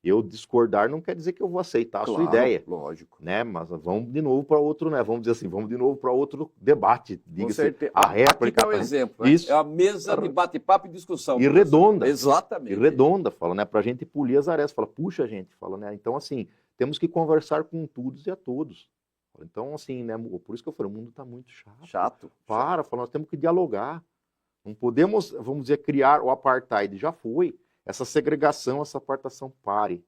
Eu discordar não quer dizer que eu vou aceitar a sua ideia. Lógico. Né? Mas vamos de novo para outro, né? Vamos dizer assim, vamos de novo para outro debate. Diga-se, a réplica. Aqui é o exemplo, né? Isso. É a mesa de bate-papo e discussão. E redonda. Exatamente. E redonda, fala, né? Para a gente polir as arestas. Fala, puxa, gente, fala, né? Então, assim, temos que conversar com todos e a todos. Então, assim, né? Por isso que eu falei, o mundo está muito chato. Chato. Fala, nós temos que dialogar. Não podemos, vamos dizer, criar o apartheid. Já foi. Essa segregação, essa apartação, pare.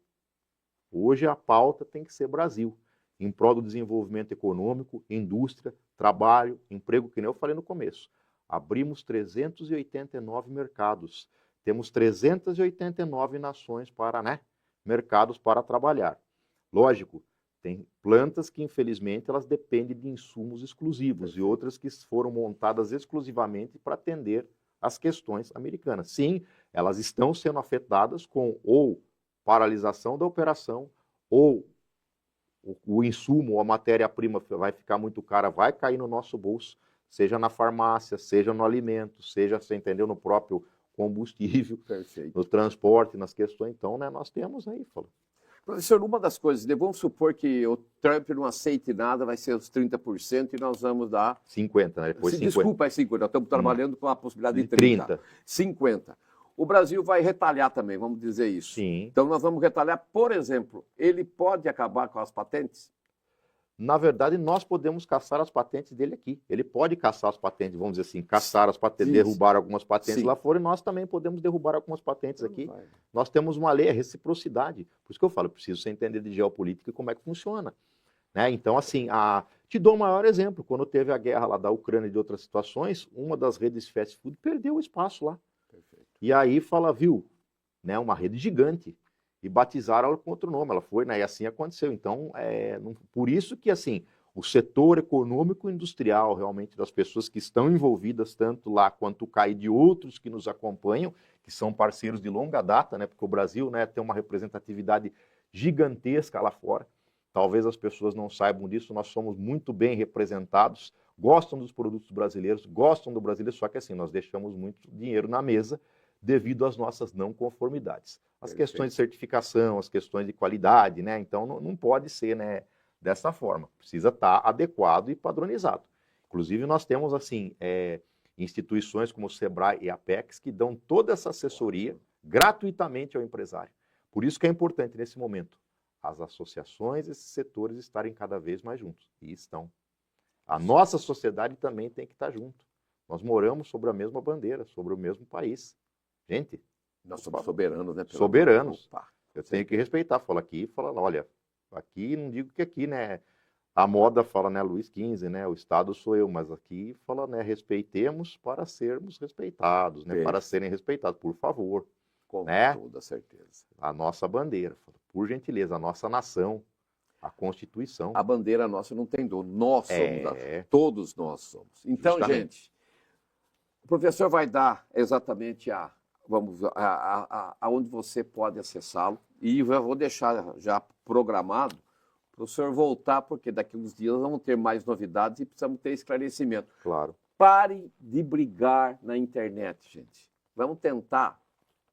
Hoje a pauta tem que ser Brasil, em prol do desenvolvimento econômico, indústria, trabalho, emprego, que nem eu falei no começo. Abrimos 389 mercados, temos 389 nações para, né, mercados para trabalhar. Lógico, tem plantas que infelizmente elas dependem de insumos exclusivos e outras que foram montadas exclusivamente para atender às questões americanas. Sim, elas estão sendo afetadas com ou paralisação da operação, ou o insumo, ou a matéria-prima vai ficar muito cara, vai cair no nosso bolso, seja na farmácia, seja no alimento, seja, você entendeu, no próprio combustível, perfeito, no transporte, nas questões. Então, né, nós temos aí, fala. Professor, uma das coisas, vamos supor que o Trump não aceite nada, vai ser os 30% e nós vamos dar... 50, né? Depois 50. Desculpa, é 50, nós estamos trabalhando com a possibilidade de 30. 50. O Brasil vai retalhar também, vamos dizer isso. Sim. Então nós vamos retalhar, por exemplo, ele pode acabar com as patentes? Na verdade, nós podemos caçar as patentes dele aqui. Ele pode caçar as patentes, vamos dizer assim, caçar as patentes, derrubar algumas patentes lá fora, e nós também podemos derrubar algumas patentes aqui. Nós temos uma lei, a reciprocidade. Por isso que eu falo, preciso você entender de geopolítica e como é que funciona. Né? Então, assim, te dou o maior exemplo. Quando teve a guerra lá da Ucrânia e de outras situações, uma das redes fast food perdeu o espaço lá. Perfeito. E aí fala, viu, né, uma rede gigante. E batizaram ela com outro nome, ela foi, né, e assim aconteceu. Então, por isso que, assim, o setor econômico e industrial, realmente, das pessoas que estão envolvidas, tanto lá quanto o CAI de outros que nos acompanham, que são parceiros de longa data, né, porque o Brasil, né, tem uma representatividade gigantesca lá fora. Talvez as pessoas não saibam disso, nós somos muito bem representados, gostam dos produtos brasileiros, gostam do brasileiro, só que assim, nós deixamos muito dinheiro na mesa devido às nossas não conformidades. As questões de certificação, as questões de qualidade, né? Então não pode ser, né, dessa forma. Precisa estar adequado e padronizado. Inclusive nós temos assim instituições como o Sebrae e a Apex que dão toda essa assessoria gratuitamente ao empresário. Por isso que é importante nesse momento as associações, esses setores estarem cada vez mais juntos. E estão. A nossa sociedade também tem que estar junto. Nós moramos sobre a mesma bandeira, sobre o mesmo país. Gente, Nós somos soberanos, né? Soberanos. Opa. Eu tenho que respeitar. Fala aqui, fala lá, olha, aqui não digo que aqui, né? A moda fala, né, Luís XV, né? O Estado sou eu, mas aqui fala, né? Respeitemos para sermos respeitados, né? Para serem respeitados, por favor. Com né? toda certeza. A nossa bandeira, por gentileza, a nossa nação, a Constituição. A bandeira nossa não tem dono, nós somos, todos nós somos. Então, Justamente. gente, o professor vai dar exatamente aonde você pode acessá-lo, e eu vou deixar já programado para o senhor voltar, porque daqui a uns dias vamos ter mais novidades e precisamos ter esclarecimento. Claro. Pare de brigar na internet, gente. Vamos tentar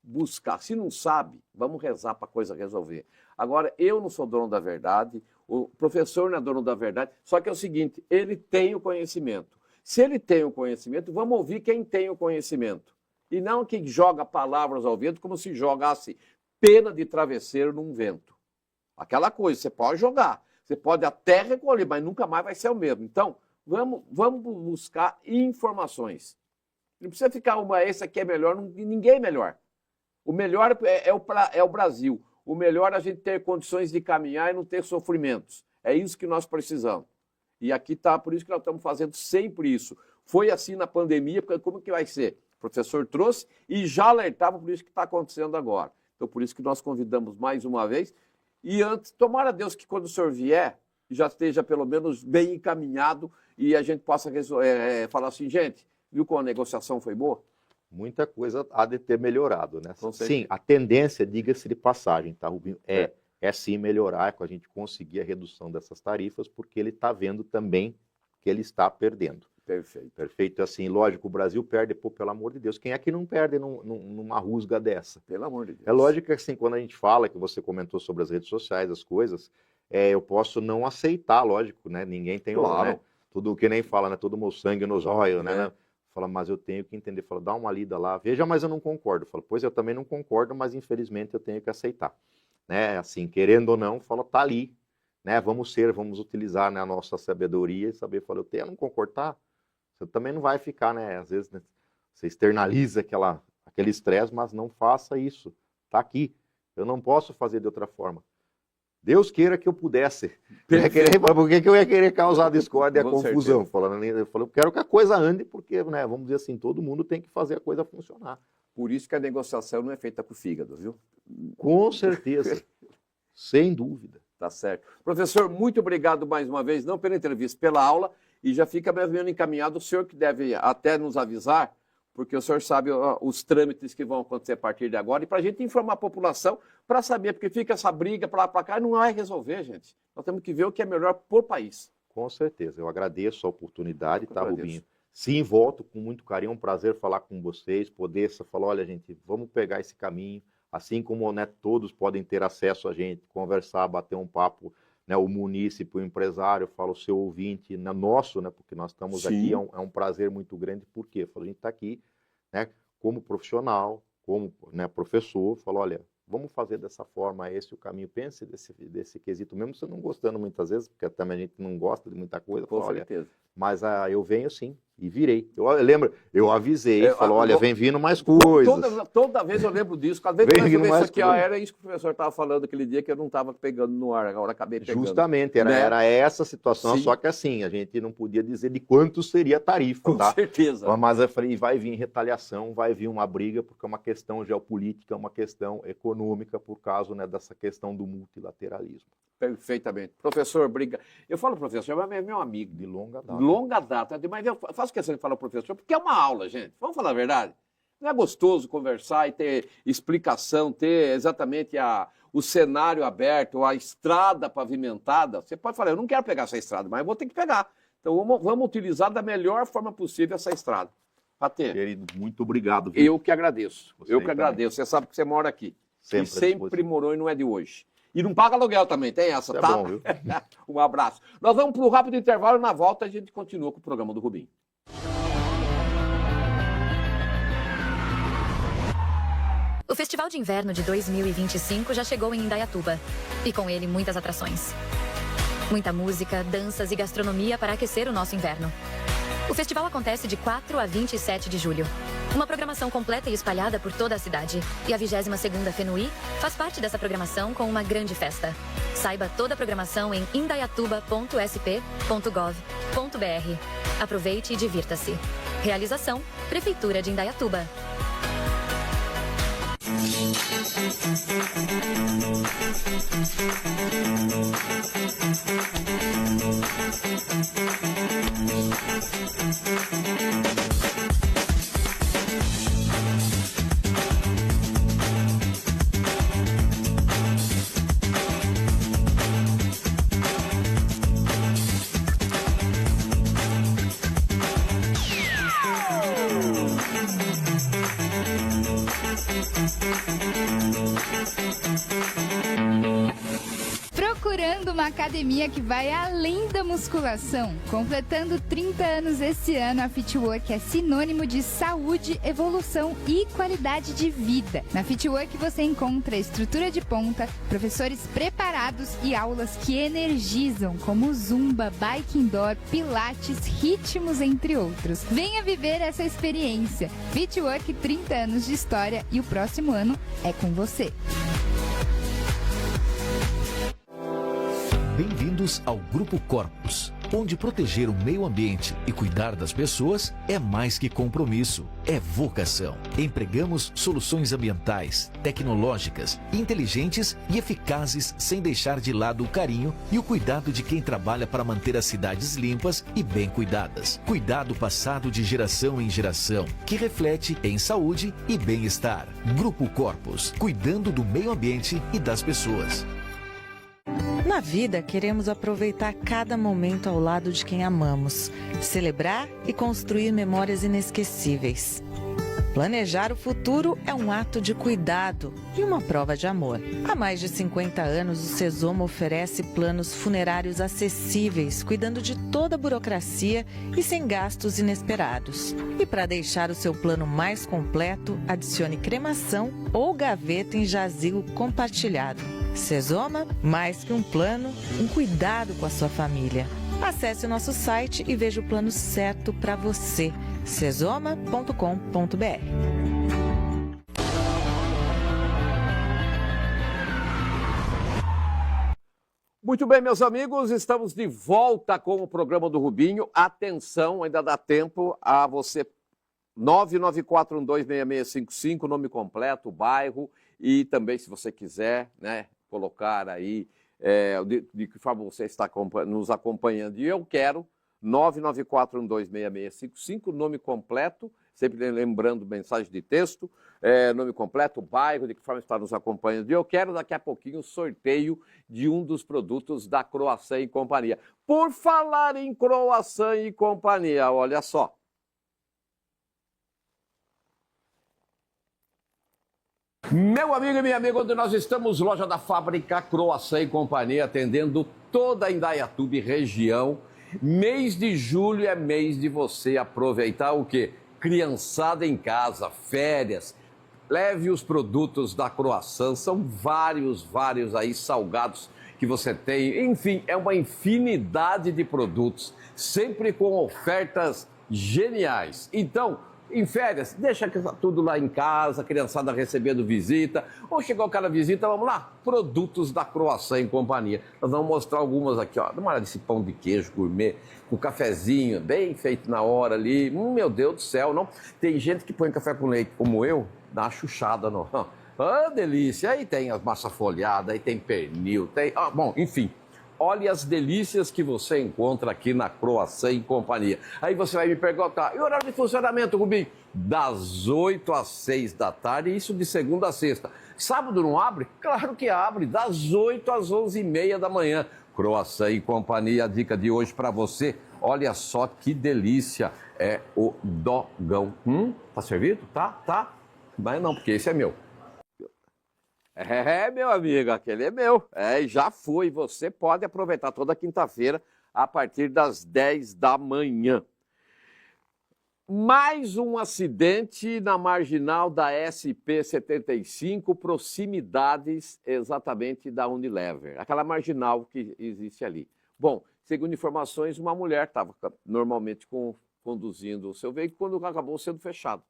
buscar. Se não sabe, vamos rezar para a coisa resolver. Agora, eu não sou dono da verdade, o professor não é dono da verdade, só que é o seguinte, ele tem o conhecimento. Se ele tem o conhecimento, vamos ouvir quem tem o conhecimento. E não quem joga palavras ao vento como se jogasse pena de travesseiro num vento. Aquela coisa, você pode jogar, você pode até recolher, mas nunca mais vai ser o mesmo. Então, vamos buscar informações. Não precisa ficar esse aqui é melhor, ninguém é melhor. O melhor é o Brasil. O melhor é a gente ter condições de caminhar e não ter sofrimentos. É isso que nós precisamos. E aqui está, por isso que nós estamos fazendo sempre isso. Foi assim na pandemia, porque como que vai ser? O professor trouxe e já alertava por isso que está acontecendo agora. Então, por isso que nós convidamos mais uma vez. E antes, tomara a Deus que quando o senhor vier, já esteja pelo menos bem encaminhado e a gente possa falar assim, gente, viu como a negociação foi boa? Muita coisa há de ter melhorado, né? Com certeza. Sim, a tendência, diga-se de passagem, tá, Rubinho? É sim melhorar, é com a gente conseguir a redução dessas tarifas, porque ele está vendo também que ele está perdendo. Perfeito. Perfeito, assim, lógico, o Brasil perde, pelo amor de Deus. Quem é que não perde numa rusga dessa? Pelo amor de Deus. É lógico que, assim, quando a gente fala, que você comentou sobre as redes sociais, as coisas, eu posso não aceitar, lógico, né? Ninguém tem, claro, né? Tudo que nem fala, né? Todo o meu sangue nos olhos, né? Fala, mas eu tenho que entender. Fala, dá uma lida lá. Veja, mas eu não concordo. Fala, pois eu também não concordo, mas infelizmente eu tenho que aceitar. Né? Assim, querendo ou não, fala, tá ali. Né? Vamos utilizar, né, a nossa sabedoria e saber, fala, eu tenho a não concordar. Você também não vai ficar, né? Às vezes, né, você externaliza aquele estresse, mas não faça isso. Tá aqui. Eu não posso fazer de outra forma. Deus queira que eu pudesse. Por que eu ia querer causar discórdia e a confusão? Eu quero que a coisa ande, porque, né, vamos dizer assim, todo mundo tem que fazer a coisa funcionar. Por isso que a negociação não é feita com o fígado, viu? Com certeza. Sem dúvida. Tá certo. Professor, muito obrigado mais uma vez, não pela entrevista, pela aula, e já fica mais ou menos encaminhado, o senhor que deve até nos avisar, porque o senhor sabe os trâmites que vão acontecer a partir de agora, e para a gente informar a população, para saber, porque fica essa briga para lá para cá, não vai resolver, gente. Nós temos que ver o que é melhor para o país. Com certeza, eu agradeço a oportunidade, tá, Rubinho? Sim, volto com muito carinho, um prazer falar com vocês, poder falar, olha, gente, vamos pegar esse caminho, assim como, né, todos podem ter acesso a gente, conversar, bater um papo, né, o munícipe, o empresário, o seu ouvinte, né, nosso, né, porque nós estamos aqui, é um prazer muito grande, por quê? A gente está aqui, né, como profissional, como, né, professor, olha, vamos fazer dessa forma, esse o caminho, pense desse quesito, mesmo você não gostando muitas vezes, porque também a gente não gosta de muita coisa, com certeza. Mas eu venho sim, e virei. Eu lembro, eu avisei, olha, vem vindo mais coisas. Toda vez eu lembro disso, cada vez que eu isso aqui, era isso que o professor estava falando aquele dia, que eu não estava pegando no ar, agora acabei pegando. Justamente, era essa situação, sim. Só que assim, a gente não podia dizer de quanto seria a tarifa, com certeza. Mas eu falei, vai vir retaliação, vai vir uma briga, porque é uma questão geopolítica, uma questão econômica, por causa, né, dessa questão do multilateralismo. Perfeitamente. Professor, obrigado. Eu falo professor, mas é meu amigo. De longa data. Longa data. Mas eu faço questão de falar professor, porque é uma aula, gente. Vamos falar a verdade? Não é gostoso conversar e ter explicação, ter exatamente o cenário aberto, a estrada pavimentada. Você pode falar, eu não quero pegar essa estrada, mas eu vou ter que pegar. Então vamos utilizar da melhor forma possível essa estrada. Patê. Querido, muito obrigado. Viu? Eu que agradeço. Agradeço. Você sabe que você mora aqui. Sempre morou e não é de hoje. E não paga aluguel também, tem essa, tá? Bom, viu? Um abraço. Nós vamos para um rápido intervalo e na volta a gente continua com o programa do Rubinho. O Festival de Inverno de 2025 já chegou em Indaiatuba. E com ele muitas atrações. Muita música, danças e gastronomia para aquecer o nosso inverno. O festival acontece de 4 a 27 de julho. Uma programação completa e espalhada por toda a cidade. E a 22ª FENUI faz parte dessa programação com uma grande festa. Saiba toda a programação em indaiatuba.sp.gov.br. Aproveite e divirta-se. Realização: Prefeitura de Indaiatuba. Procurando uma academia que vai além da musculação? Completando 30 anos esse ano, a Fitwork é sinônimo de saúde, evolução e qualidade de vida. Na Fitwork você encontra estrutura de ponta, professores preparados e aulas que energizam, como zumba, bike indoor, pilates, ritmos, entre outros. Venha viver essa experiência. Fitwork, 30 anos de história, e o próximo ano é com você. Bem-vindos ao Grupo Corpus, onde proteger o meio ambiente e cuidar das pessoas é mais que compromisso, é vocação. Empregamos soluções ambientais, tecnológicas, inteligentes e eficazes, sem deixar de lado o carinho e o cuidado de quem trabalha para manter as cidades limpas e bem cuidadas. Cuidado passado de geração em geração, que reflete em saúde e bem-estar. Grupo Corpus, cuidando do meio ambiente e das pessoas. Na vida, queremos aproveitar cada momento ao lado de quem amamos, celebrar e construir memórias inesquecíveis. Planejar o futuro é um ato de cuidado e uma prova de amor. Há mais de 50 anos, o Cesoma oferece planos funerários acessíveis, cuidando de toda a burocracia e sem gastos inesperados. E para deixar o seu plano mais completo, adicione cremação ou gaveta em jazigo compartilhado. Cesoma, mais que um plano, um cuidado com a sua família. Acesse o nosso site e veja o plano certo para você. cesoma.com.br. Muito bem, meus amigos, estamos de volta com o programa do Rubinho. Atenção, ainda dá tempo a você. 994126655, nome completo, bairro e também, se você quiser, né, colocar aí de que forma você está nos acompanhando. E eu quero 994126655, nome completo, sempre lembrando mensagem de texto, nome completo, bairro, de que forma está nos acompanhando. E eu quero daqui a pouquinho o sorteio de um dos produtos da Croissant e Companhia. Por falar em Croissant e Companhia, olha só. Meu amigo e minha amiga, onde nós estamos, loja da Fábrica Croissant e Companhia, atendendo toda a Indaiatuba e região. Mês de julho é mês de você aproveitar o quê? Criançada em casa, férias. Leve os produtos da Croissant, são vários aí salgados que você tem. Enfim, é uma infinidade de produtos, sempre com ofertas geniais. Então, em férias, deixa tudo lá em casa, a criançada recebendo visita. Ou chegou aquela visita, vamos lá, produtos da Croissant e Companhia. Nós vamos mostrar algumas aqui, ó. Dá uma olhada nesse pão de queijo gourmet, com cafezinho, bem feito na hora ali. Meu Deus do céu, não? Tem gente que põe café com leite, como eu, dá uma chuchada no... Ah, delícia! Aí tem as massa folhada, aí tem pernil, tem... Ah, bom, enfim. Olha as delícias que você encontra aqui na Croissant e Companhia. Aí você vai me perguntar, e o horário de funcionamento, Rubinho? Das 8 às 6 da tarde, isso de segunda a sexta. Sábado não abre? Claro que abre, das 8 às 11h30 da manhã. Croissant e Companhia, a dica de hoje para você. Olha só que delícia, é o dogão. Tá servido? Tá? Mas não, porque esse é meu. Meu amigo, aquele é meu. E já foi. Você pode aproveitar toda quinta-feira a partir das 10 da manhã. Mais um acidente na marginal da SP-75, proximidades exatamente da Unilever. Aquela marginal que existe ali. Bom, segundo informações, uma mulher estava normalmente conduzindo o seu veículo quando acabou sendo fechado.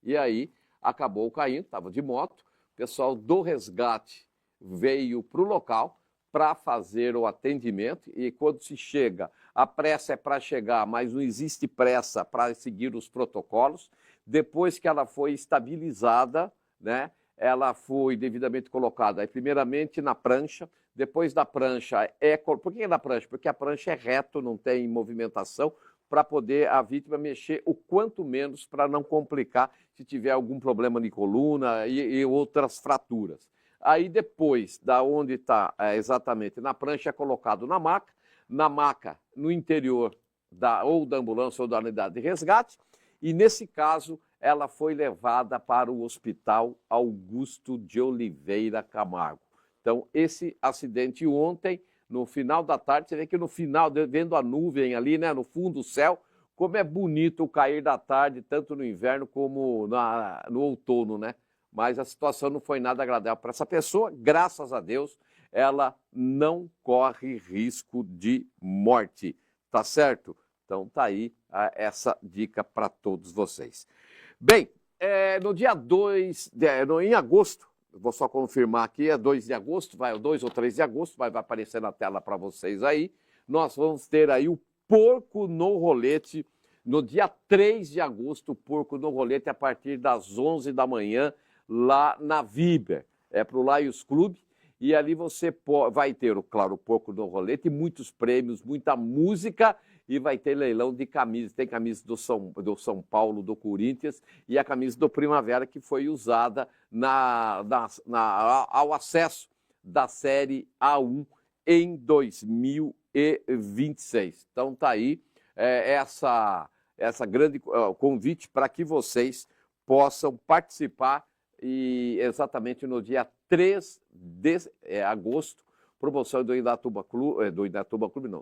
e aí acabou caindo, estava de moto, o pessoal do resgate veio para o local para fazer o atendimento e quando se chega, a pressa é para chegar, mas não existe pressa para seguir os protocolos. Depois que ela foi estabilizada, né, ela foi devidamente colocada, aí, primeiramente na prancha, depois da prancha Por que na prancha? Porque a prancha é reto, não tem movimentação, para poder a vítima mexer o quanto menos para não complicar se tiver algum problema de coluna e outras fraturas. Aí depois, da onde está exatamente na prancha, é colocado na maca no interior da ambulância ou da unidade de resgate, e nesse caso ela foi levada para o Hospital Augusto de Oliveira Camargo. Então, esse acidente ontem, no final da tarde, você vê que no final, vendo a nuvem ali, né, no fundo do céu, como é bonito o cair da tarde, tanto no inverno como no outono, né? Mas a situação não foi nada agradável para essa pessoa, graças a Deus, ela não corre risco de morte, tá certo? Então tá aí essa dica para todos vocês. Bem, no dia 2, em agosto, eu vou só confirmar aqui, é 2 de agosto, vai 2 ou 3 de agosto, vai aparecer na tela para vocês aí, nós vamos ter aí o Porco no Rolete, no dia 3 de agosto, o Porco no Rolete, a partir das 11 da manhã, lá na Viber, para o Lions Club, e ali você vai ter, claro, o Porco no Rolete, muitos prêmios, muita música, e vai ter leilão de camisas. Tem camisa do São Paulo, do Corinthians, e a camisa do Primavera, que foi usada ao acesso da Série A1 em 2026. Então tá aí essa grande convite para que vocês possam participar e exatamente no dia 3 de agosto, promoção do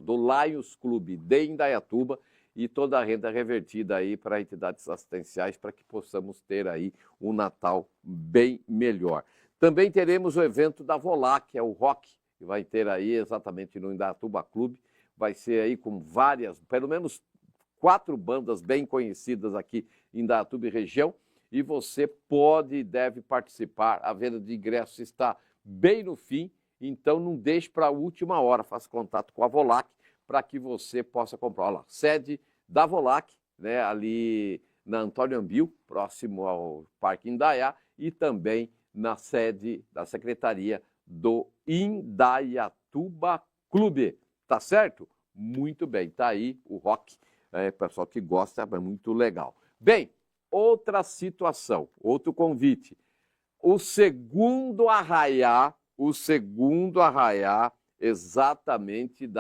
do Lions Clube de Indaiatuba e toda a renda revertida aí para entidades assistenciais para que possamos ter aí um Natal bem melhor. Também teremos o evento da Volac, que é o rock, que vai ter aí exatamente no Indaiatuba Clube, vai ser aí com pelo menos 4 bandas bem conhecidas aqui em Indaiatuba e região, e você pode e deve participar. A venda de ingressos está bem no fim, então não deixe para a última hora, faça contato com a Volac para que você possa comprar. Olha lá, sede da Volac, né, ali na Antônio Ambil, próximo ao Parque Indaiá, e também na sede da Secretaria do Indaiatuba Clube. Tá certo? Muito bem, tá aí o rock, pessoal que gosta, é muito legal. Bem, outra situação, outro convite. O segundo arraiá exatamente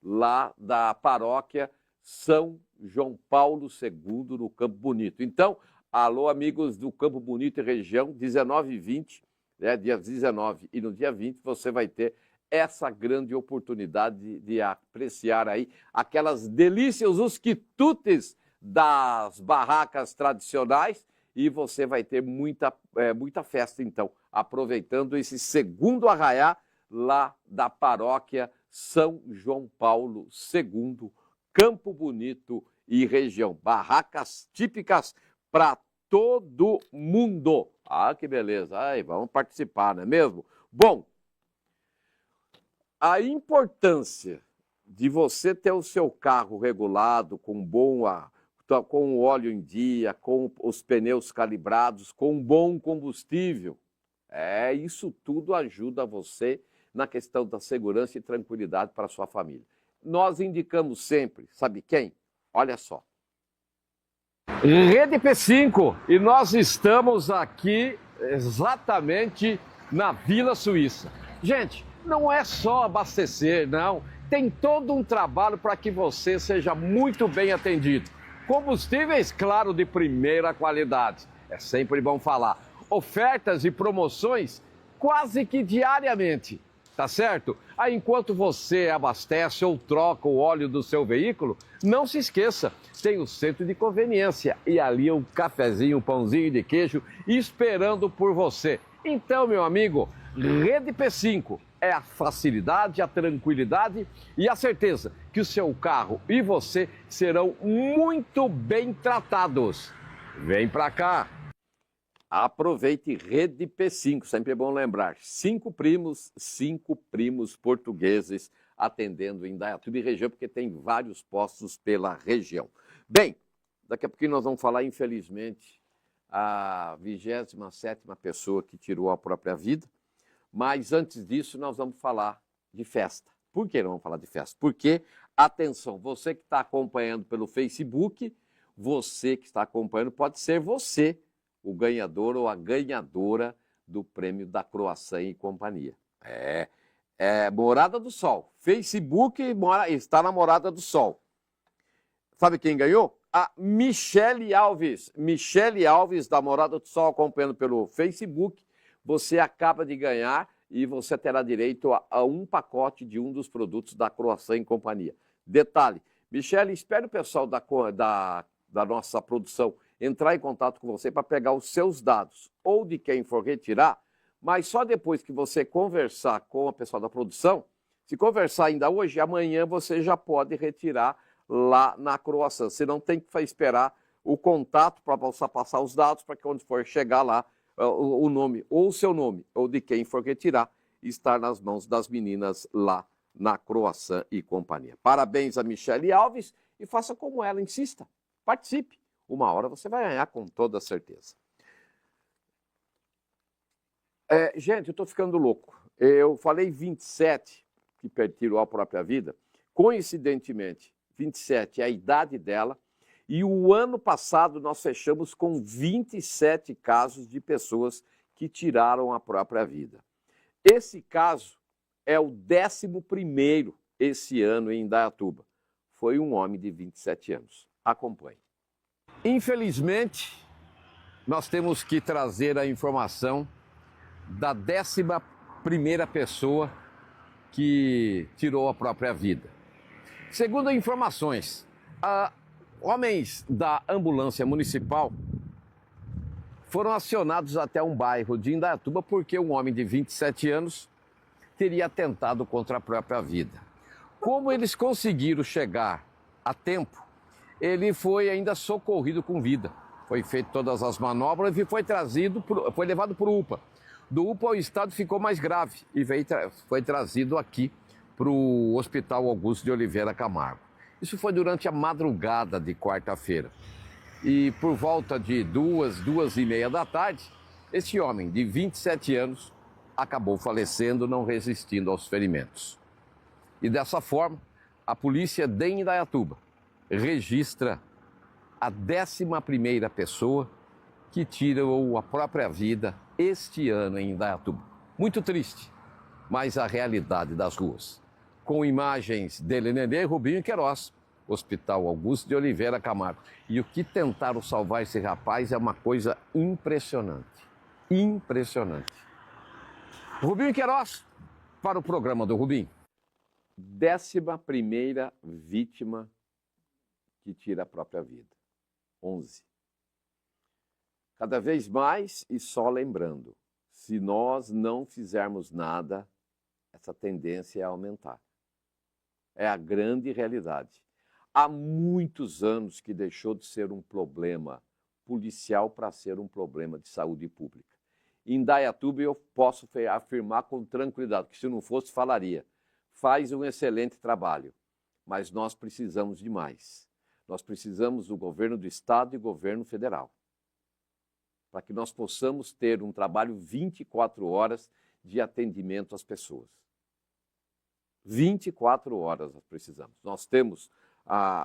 lá da paróquia São João Paulo II, no Campo Bonito. Então, alô, amigos do Campo Bonito e região, 19 e 20, né, dia 19 e no dia 20, você vai ter essa grande oportunidade de apreciar aí aquelas delícias, os quitutes das barracas tradicionais, e você vai ter muita festa, então, aproveitando esse segundo arraiá lá da paróquia São João Paulo II, Campo Bonito e região. Barracas típicas para todo mundo. Ah, que beleza. Aí, vamos participar, não é mesmo? Bom, a importância de você ter o seu carro regulado com com o óleo em dia, com os pneus calibrados, com um bom combustível. Isso tudo ajuda você na questão da segurança e tranquilidade para a sua família. Nós indicamos sempre, sabe quem? Olha só. Rede P5, e nós estamos aqui exatamente na Vila Suíça. Gente, não é só abastecer, não. Tem todo um trabalho para que você seja muito bem atendido. Combustíveis, claro, de primeira qualidade. É sempre bom falar. Ofertas e promoções quase que diariamente, tá certo? Aí, enquanto você abastece ou troca o óleo do seu veículo, não se esqueça, tem o centro de conveniência e ali um cafezinho, um pãozinho de queijo esperando por você. Então, meu amigo, Rede P5 é a facilidade, a tranquilidade e a certeza que o seu carro e você serão muito bem tratados. Vem pra cá! Aproveite Rede P5, sempre é bom lembrar. 5 primos portugueses atendendo em Indaiatuba e região, porque tem vários postos pela região. Bem, daqui a pouquinho nós vamos falar, infelizmente, a 27ª pessoa que tirou a própria vida. Mas antes disso, nós vamos falar de festa. Por que não vamos falar de festa? Porque, atenção, você que está acompanhando pelo Facebook, você que está acompanhando, pode ser você o ganhador ou a ganhadora do prêmio da Croissant e Companhia. Morada do Sol. Facebook está na Morada do Sol. Sabe quem ganhou? A Michele Alves. Michele Alves, da Morada do Sol, acompanhando pelo Facebook. Você acaba de ganhar e você terá direito a um pacote de um dos produtos da Croissant e Companhia. Detalhe, Michele, espere o pessoal da nossa produção entrar em contato com você para pegar os seus dados ou de quem for retirar, mas só depois que você conversar com a pessoa da produção, se conversar ainda hoje, amanhã você já pode retirar lá na Croissant. Você não tem que esperar o contato para você passar os dados para que quando for chegar lá, o nome, ou o seu nome, ou de quem for retirar, estar nas mãos das meninas lá na Croissant e Companhia. Parabéns a Michele Alves e faça como ela, insista, participe. Uma hora você vai ganhar com toda certeza. Gente, eu estou ficando louco. Eu falei 27 que tirou a própria vida. Coincidentemente, 27 é a idade dela. E o ano passado nós fechamos com 27 casos de pessoas que tiraram a própria vida. Esse caso é o 11º esse ano em Indaiatuba. Foi um homem de 27 anos. Acompanhe. Infelizmente, nós temos que trazer a informação da 11ª pessoa que tirou a própria vida. Segundo informações, homens da ambulância municipal foram acionados até um bairro de Indaiatuba porque um homem de 27 anos teria atentado contra a própria vida. Como eles conseguiram chegar a tempo, ele foi ainda socorrido com vida. Foi feito todas as manobras e foi levado para o UPA. Do UPA o estado ficou mais grave e foi trazido aqui para o Hospital Augusto de Oliveira Camargo. Isso foi durante a madrugada de quarta-feira. E por volta de 2h30 da tarde, esse homem de 27 anos acabou falecendo, não resistindo aos ferimentos. E dessa forma, a polícia de Indaiatuba registra a 11ª pessoa que tirou a própria vida este ano em Indaiatuba. Muito triste, mas a realidade das ruas. Com imagens dele, Nenê, Rubinho e Queiroz, Hospital Augusto de Oliveira Camargo. E o que tentaram salvar esse rapaz é uma coisa impressionante. Impressionante. Rubinho e Queiroz, para o programa do Rubinho. 11ª vítima que tira a própria vida. 11. Cada vez mais, e só lembrando, se nós não fizermos nada, essa tendência é aumentar. É a grande realidade. Há muitos anos que deixou de ser um problema policial para ser um problema de saúde pública. Em Indaiatuba eu posso afirmar com tranquilidade, que se não fosse, falaria. Faz um excelente trabalho, mas nós precisamos de mais. Nós precisamos do governo do estado e governo federal, para que nós possamos ter um trabalho 24 horas de atendimento às pessoas. 24 horas nós precisamos. Nós temos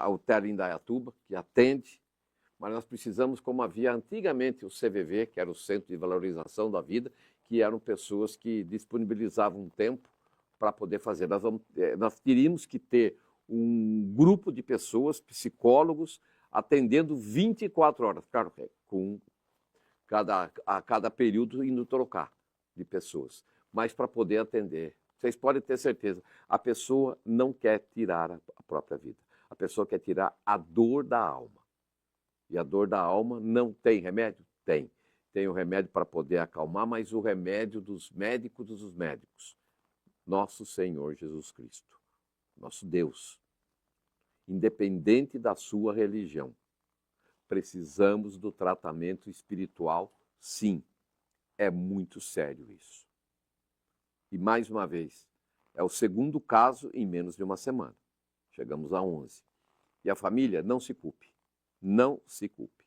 o Tele Indaiatuba, que atende, mas nós precisamos, como havia antigamente o CVV, que era o Centro de Valorização da Vida, que eram pessoas que disponibilizavam um tempo para poder fazer. Nós teríamos que ter um grupo de pessoas, psicólogos, atendendo 24 horas, claro, com a cada período indo trocar de pessoas, mas para poder atender. Vocês podem ter certeza, a pessoa não quer tirar a própria vida. A pessoa quer tirar a dor da alma. E a dor da alma não tem remédio? Tem. Tem o remédio para poder acalmar, mas o remédio dos médicos, nosso Senhor Jesus Cristo, nosso Deus, independente da sua religião. Precisamos do tratamento espiritual Sim, é muito sério isso. E mais uma vez, é o segundo caso em menos de uma semana. Chegamos a 11. E a família, não se culpe. Não se culpe.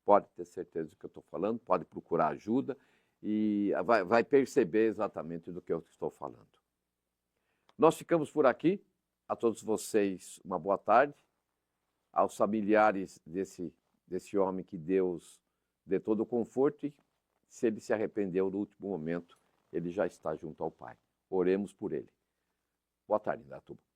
Pode ter certeza do que eu estou falando, pode procurar ajuda e vai perceber exatamente do que eu estou falando. Nós ficamos por aqui. A todos vocês, uma boa tarde. Aos familiares desse homem, que Deus dê todo o conforto, e se ele se arrependeu no último momento, ele já está junto ao Pai. Oremos por ele. Boa tarde, Indaiatuba.